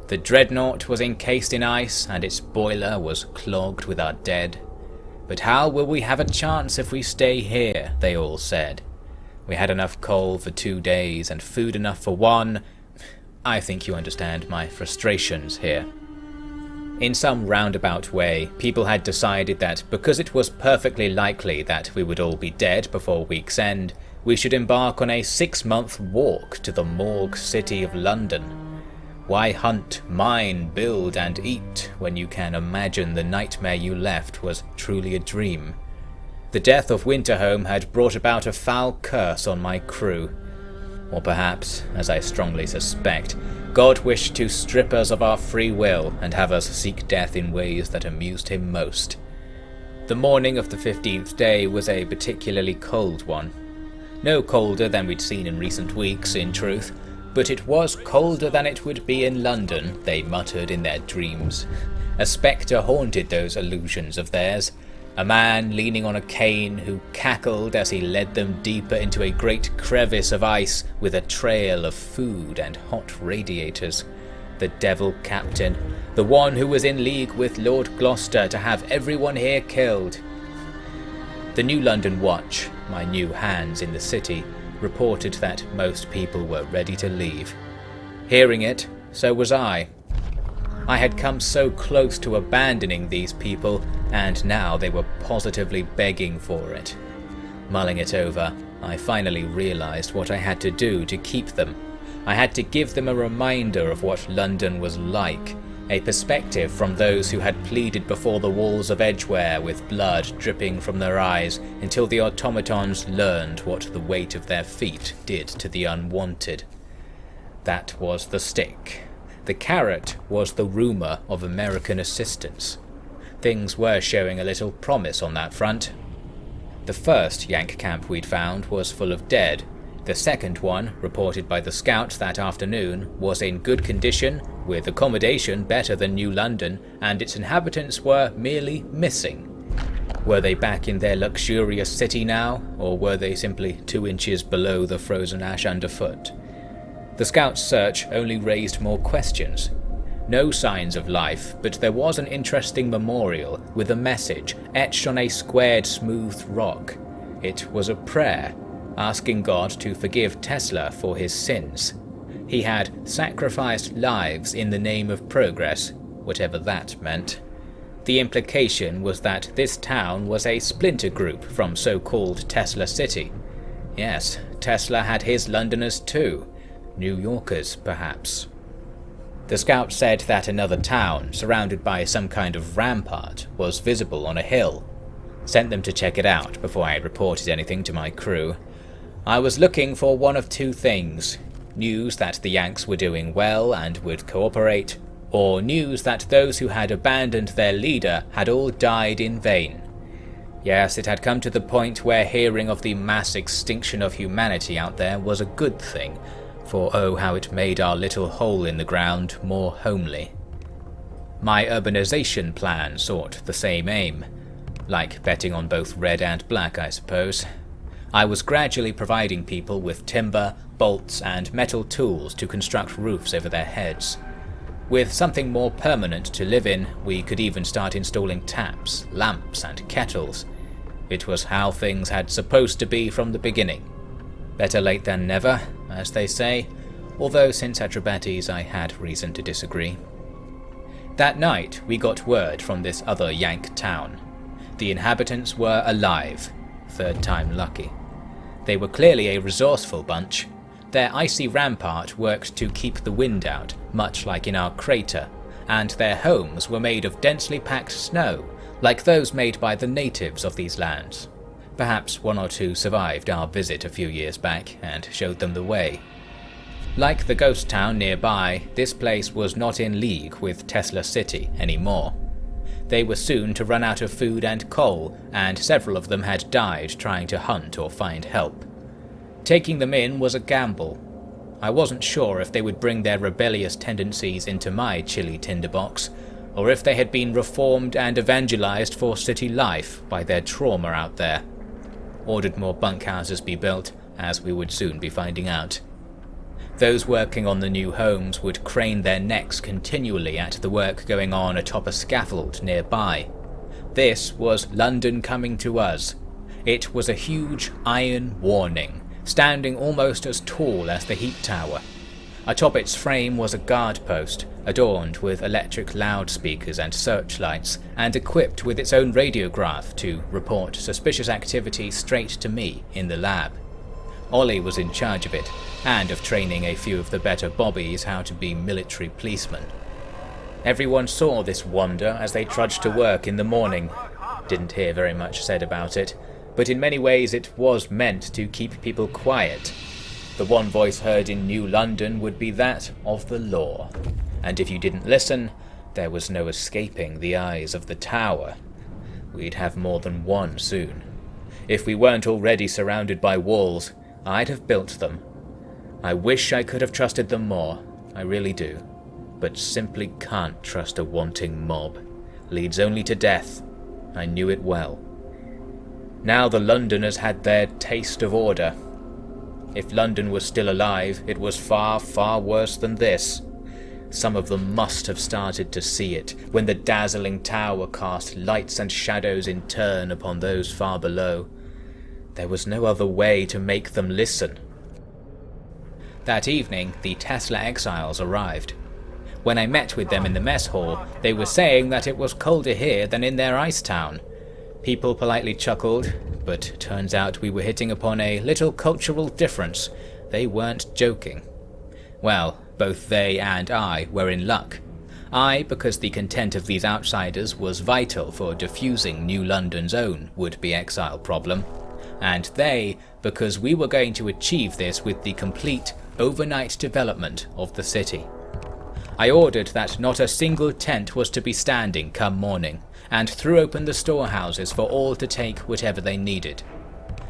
The dreadnought was encased in ice, and its boiler was clogged with our dead. But how will we have a chance if we stay here, they all said. We had enough coal for 2 days, and food enough for one. I think you understand my frustrations here. In some roundabout way, people had decided that because it was perfectly likely that we would all be dead before week's end, we should embark on a 6-month walk to the morgue city of London. Why hunt, mine, build and eat when you can imagine the nightmare you left was truly a dream? The death of Winterhome had brought about a foul curse on my crew. Or perhaps, as I strongly suspect, God wished to strip us of our free will and have us seek death in ways that amused him most. The morning of the 15th day was a particularly cold one. No colder than we'd seen in recent weeks, in truth, but it was colder than it would be in London, they muttered in their dreams. A spectre haunted those illusions of theirs, a man leaning on a cane who cackled as he led them deeper into a great crevice of ice with a trail of food and hot radiators. The devil captain, the one who was in league with Lord Gloucester to have everyone here killed. The New London Watch, my new hands in the city, reported that most people were ready to leave. Hearing it, so was I. I had come so close to abandoning these people, and now they were positively begging for it. Mulling it over, I finally realised what I had to do to keep them. I had to give them a reminder of what London was like, a perspective from those who had pleaded before the walls of Edgware with blood dripping from their eyes until the automatons learned what the weight of their feet did to the unwanted. That was the stick. The carrot was the rumour of American assistance. Things were showing a little promise on that front. The first Yank camp we'd found was full of dead. The second one, reported by the scouts that afternoon, was in good condition, with accommodation better than New London, and its inhabitants were merely missing. Were they back in their luxurious city now, or were they simply 2 inches below the frozen ash underfoot? The scouts' search only raised more questions. No signs of life, but there was an interesting memorial with a message etched on a squared smooth rock. It was a prayer, asking God to forgive Tesla for his sins. He had sacrificed lives in the name of progress, whatever that meant. The implication was that this town was a splinter group from so-called Tesla City. Yes, Tesla had his Londoners too. New Yorkers, perhaps. The scout said that another town, surrounded by some kind of rampart, was visible on a hill. Sent them to check it out before I reported anything to my crew. I was looking for one of 2 things: news that the Yanks were doing well and would cooperate, or news that those who had abandoned their leader had all died in vain. Yes, it had come to the point where hearing of the mass extinction of humanity out there was a good thing, for oh how it made our little hole in the ground more homely. My urbanization plan sought the same aim. Like betting on both red and black, I suppose. I was gradually providing people with timber, bolts, and metal tools to construct roofs over their heads. With something more permanent to live in, we could even start installing taps, lamps, and kettles. It was how things had supposed to be from the beginning. Better late than never, as they say, although since Atrabates I had reason to disagree. That night we got word from this other Yank town. The inhabitants were alive, third time lucky. They were clearly a resourceful bunch. Their icy rampart worked to keep the wind out, much like in our crater, and their homes were made of densely packed snow, like those made by the natives of these lands. Perhaps one or two survived our visit a few years back and showed them the way. Like the ghost town nearby, this place was not in league with Tesla City anymore. They were soon to run out of food and coal, and several of them had died trying to hunt or find help. Taking them in was a gamble. I wasn't sure if they would bring their rebellious tendencies into my chilly tinderbox, or if they had been reformed and evangelized for city life by their trauma out there. Ordered more bunkhouses be built, as we would soon be finding out. Those working on the new homes would crane their necks continually at the work going on atop a scaffold nearby. This was London coming to us. It was a huge iron warning, standing almost as tall as the heat tower. Atop its frame was a guard post, adorned with electric loudspeakers and searchlights, and equipped with its own radiograph to report suspicious activity straight to me in the lab. Ollie was in charge of it, and of training a few of the better bobbies how to be military policemen. Everyone saw this wonder as they trudged to work in the morning. Didn't hear very much said about it, but in many ways it was meant to keep people quiet. The one voice heard in New London would be that of the law, and if you didn't listen, there was no escaping the eyes of the tower. We'd have more than one soon. If we weren't already surrounded by walls, I'd have built them. I wish I could have trusted them more, I really do, but simply can't trust a wanting mob. Leads only to death. I knew it well. Now the Londoners had their taste of order. If London was still alive, it was far, far worse than this. Some of them must have started to see it, when the dazzling tower cast lights and shadows in turn upon those far below. There was no other way to make them listen. That evening, the Tesla exiles arrived. When I met with them in the mess hall, they were saying that it was colder here than in their ice town. People politely chuckled, but turns out we were hitting upon a little cultural difference. They weren't joking. Well, both they and I were in luck. I, because the content of these outsiders was vital for diffusing New London's own would-be exile problem, and they, because we were going to achieve this with the complete, overnight development of the city. I ordered that not a single tent was to be standing come morning, and threw open the storehouses for all to take whatever they needed.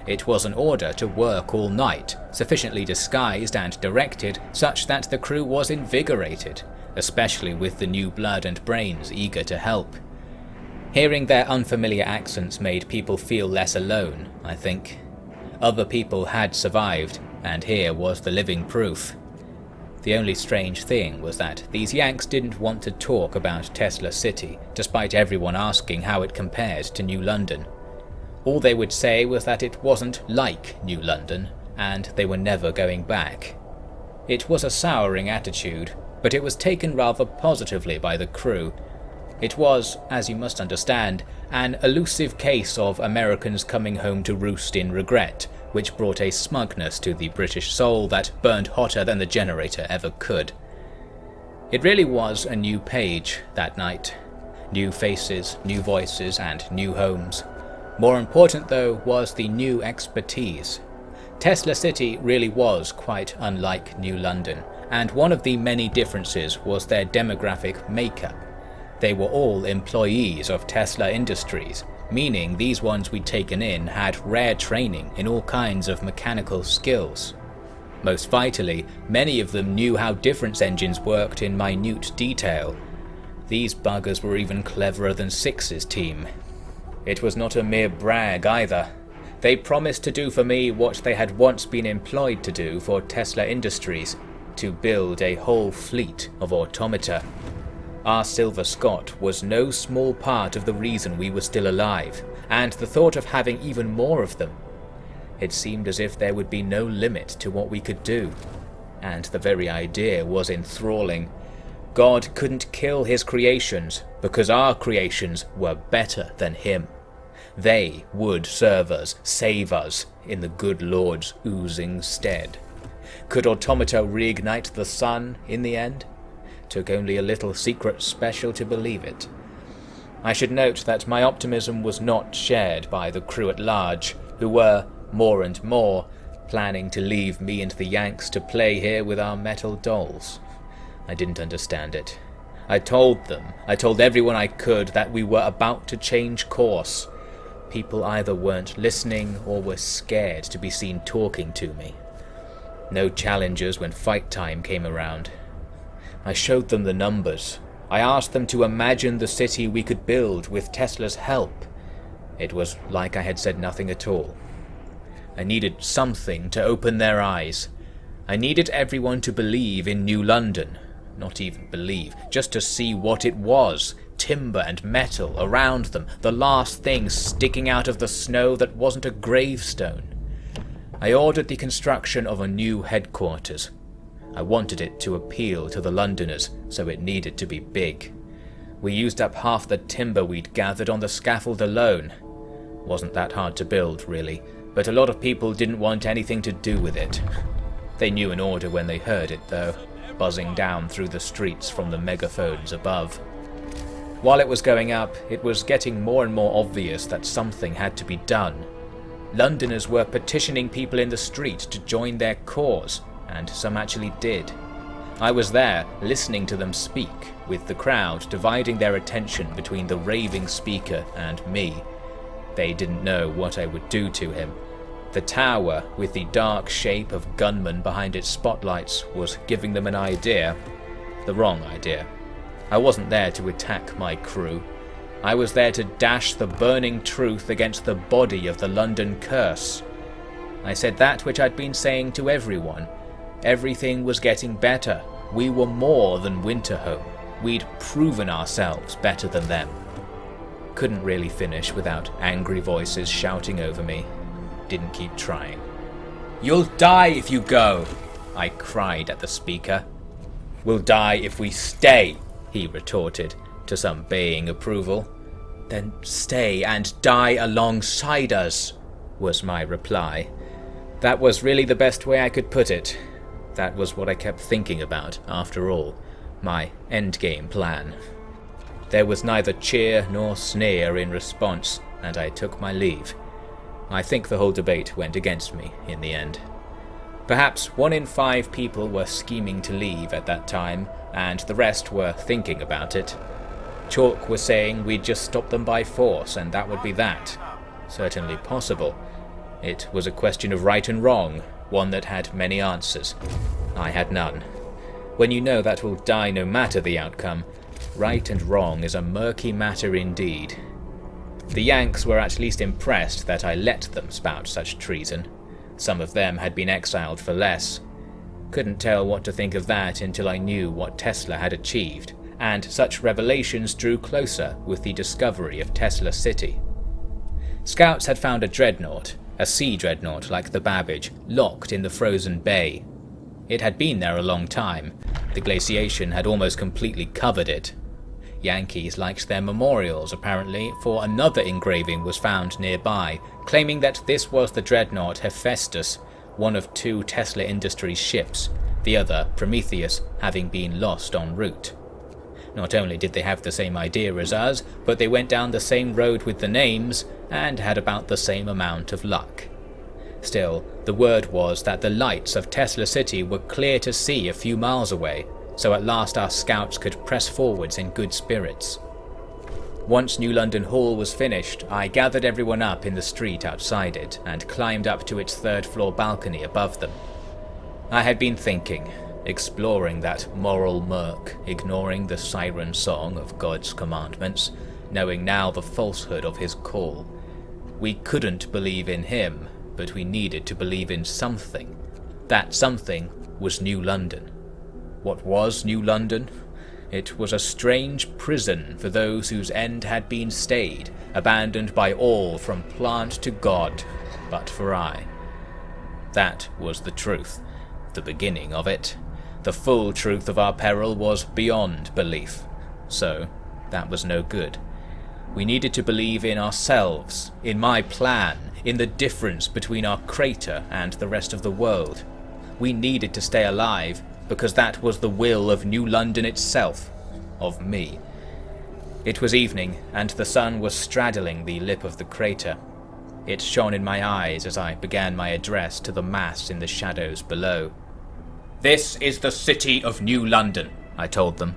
It was an order to work all night, sufficiently disguised and directed such that the crew was invigorated, especially with the new blood and brains eager to help. Hearing their unfamiliar accents made people feel less alone, I think. Other people had survived, and here was the living proof. The only strange thing was that these Yanks didn't want to talk about Tesla City, despite everyone asking how it compared to New London. All they would say was that it wasn't like New London, and they were never going back. It was a souring attitude, but it was taken rather positively by the crew. It was, as you must understand, an elusive case of Americans coming home to roost in regret, which brought a smugness to the British soul that burned hotter than the generator ever could. It really was a new page that night. New faces, new voices, and new homes. More important, though, was the new expertise. Tesla City really was quite unlike New London, and one of the many differences was their demographic makeup. They were all employees of Tesla Industries, meaning these ones we'd taken in had rare training in all kinds of mechanical skills. Most vitally, many of them knew how difference engines worked in minute detail. These buggers were even cleverer than Six's team. It was not a mere brag either. They promised to do for me what they had once been employed to do for Tesla Industries, to build a whole fleet of automata. Our Silver Scott was no small part of the reason we were still alive, and the thought of having even more of them. It seemed as if there would be no limit to what we could do, and the very idea was enthralling. God couldn't kill his creations because our creations were better than him. They would serve us, save us, in the good Lord's oozing stead. Could automata reignite the sun in the end? Took only a little secret special to believe it. I should note that my optimism was not shared by the crew at large, who were, more and more, planning to leave me and the Yanks to play here with our metal dolls. I didn't understand it. I told everyone I could that we were about to change course. People either weren't listening or were scared to be seen talking to me. No challengers when fight time came around. I showed them the numbers. I asked them to imagine the city we could build with Tesla's help. It was like I had said nothing at all. I needed something to open their eyes. I needed everyone to believe in New London. Not even believe, just to see what it was. Timber and metal around them, the last thing sticking out of the snow that wasn't a gravestone. I ordered the construction of a new headquarters. I wanted it to appeal to the Londoners, so it needed to be big. We used up half the timber we'd gathered on the scaffold alone. Wasn't that hard to build, really, but a lot of people didn't want anything to do with it. They knew an order when they heard it, though, buzzing down through the streets from the megaphones above. While it was going up, it was getting more and more obvious that something had to be done. Londoners were petitioning people in the street to join their cause, and some actually did. I was there, listening to them speak, with the crowd dividing their attention between the raving speaker and me. They didn't know what I would do to him. The tower, with the dark shape of gunmen behind its spotlights, was giving them an idea. The wrong idea. I wasn't there to attack my crew. I was there to dash the burning truth against the body of the London curse. I said that which I'd been saying to everyone. Everything was getting better. We were more than Winterhome. We'd proven ourselves better than them. Couldn't really finish without angry voices shouting over me. Didn't keep trying. "You'll die if you go!" I cried at the speaker. "We'll die if we stay," he retorted, to some baying approval. "Then stay and die alongside us," was my reply. That was really the best way I could put it. That was what I kept thinking about, after all, my endgame plan. There was neither cheer nor sneer in response, and I took my leave. I think the whole debate went against me in the end. Perhaps 1 in 5 people were scheming to leave at that time, and the rest were thinking about it. Chalk was saying we'd just stop them by force, and that would be that. Certainly possible. It was a question of right and wrong, one that had many answers. I had none. When you know that will die no matter the outcome, right and wrong is a murky matter indeed. The Yanks were at least impressed that I let them spout such treason. Some of them had been exiled for less. Couldn't tell what to think of that until I knew what Tesla had achieved, and such revelations drew closer with the discovery of Tesla City. Scouts had found a dreadnought, a sea dreadnought like the Babbage, locked in the frozen bay. It had been there a long time. The glaciation had almost completely covered it. Yankees liked their memorials, apparently, for another engraving was found nearby, claiming that this was the dreadnought Hephaestus, one of 2 Tesla Industries ships, the other, Prometheus, having been lost en route. Not only did they have the same idea as us, but they went down the same road with the names, and had about the same amount of luck. Still, the word was that the lights of Tesla City were clear to see a few miles away, so at last our scouts could press forwards in good spirits. Once New London Hall was finished, I gathered everyone up in the street outside it, and climbed up to its 3rd-floor balcony above them. I had been thinking, exploring that moral murk, ignoring the siren song of God's commandments, knowing now the falsehood of his call. We couldn't believe in him, but we needed to believe in something. That something was New London. What was New London? It was a strange prison for those whose end had been stayed, abandoned by all from plant to god, but for I. That was the truth, the beginning of it. The full truth of our peril was beyond belief, so that was no good. We needed to believe in ourselves, in my plan, in the difference between our crater and the rest of the world. We needed to stay alive, because that was the will of New London itself, of me. It was evening, and the sun was straddling the lip of the crater. It shone in my eyes as I began my address to the mass in the shadows below. "This is the city of New London," I told them.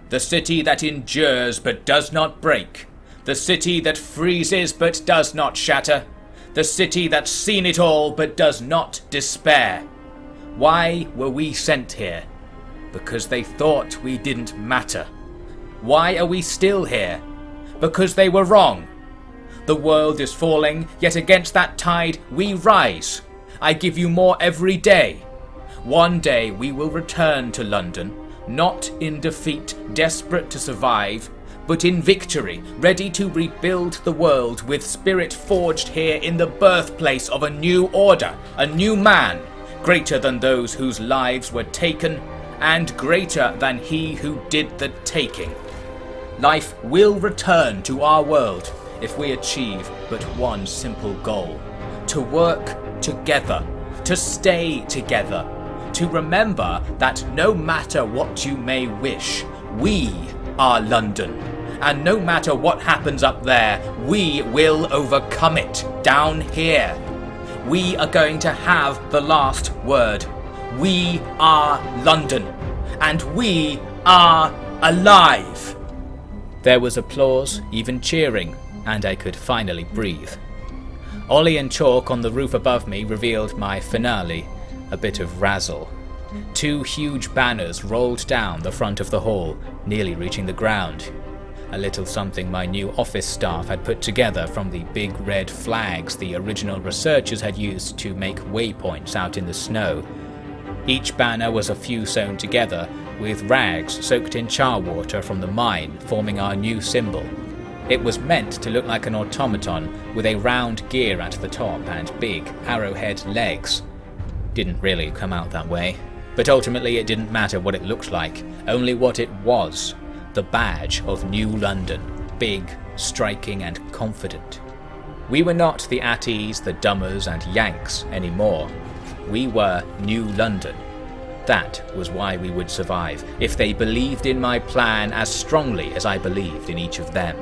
"The city that endures but does not break. The city that freezes but does not shatter. The city that's seen it all but does not despair. Why were we sent here? Because they thought we didn't matter. Why are we still here? Because they were wrong. The world is falling, yet against that tide we rise. I give you more every day. One day we will return to London, not in defeat, desperate to survive, but in victory, ready to rebuild the world with spirit forged here in the birthplace of a new order, a new man, greater than those whose lives were taken, and greater than he who did the taking. Life will return to our world if we achieve but one simple goal: to work together, to stay together, to remember that no matter what you may wish, we are London, and no matter what happens up there, we will overcome it down here. We are going to have the last word. We are London, and we are alive." There was applause, even cheering, and I could finally breathe. Ollie and chalk on the roof above me revealed my finale, a bit of razzle. 2 huge banners rolled down the front of the hall, nearly reaching the ground. A little something my new office staff had put together from the big red flags the original researchers had used to make waypoints out in the snow. Each banner was a few sewn together, with rags soaked in char water from the mine forming our new symbol. It was meant to look like an automaton with a round gear at the top and big arrowhead legs. Didn't really come out that way, but ultimately it didn't matter what it looked like, only what it was. The badge of New London, big, striking and confident. We were not the Atties, the Dummers and Yanks anymore. We were New London. That was why we would survive, if they believed in my plan as strongly as I believed in each of them.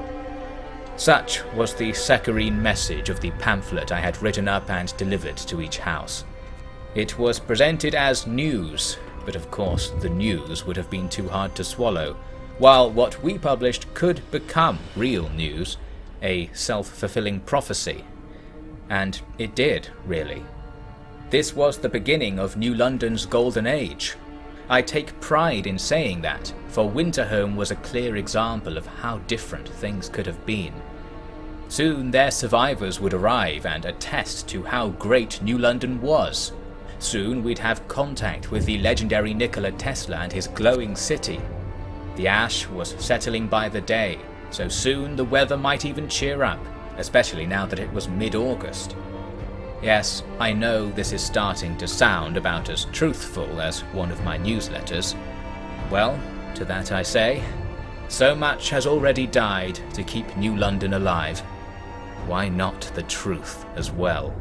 Such was the saccharine message of the pamphlet I had written up and delivered to each house. It was presented as news, but of course the news would have been too hard to swallow, while what we published could become real news, a self-fulfilling prophecy. And it did, really. This was the beginning of New London's golden age. I take pride in saying that, for Winterhome was a clear example of how different things could have been. Soon their survivors would arrive and attest to how great New London was. Soon we'd have contact with the legendary Nikola Tesla and his glowing city. The ash was settling by the day, so soon the weather might even cheer up, especially now that it was mid-August. Yes, I know this is starting to sound about as truthful as one of my newsletters. Well, to that I say, so much has already died to keep New London alive. Why not the truth as well?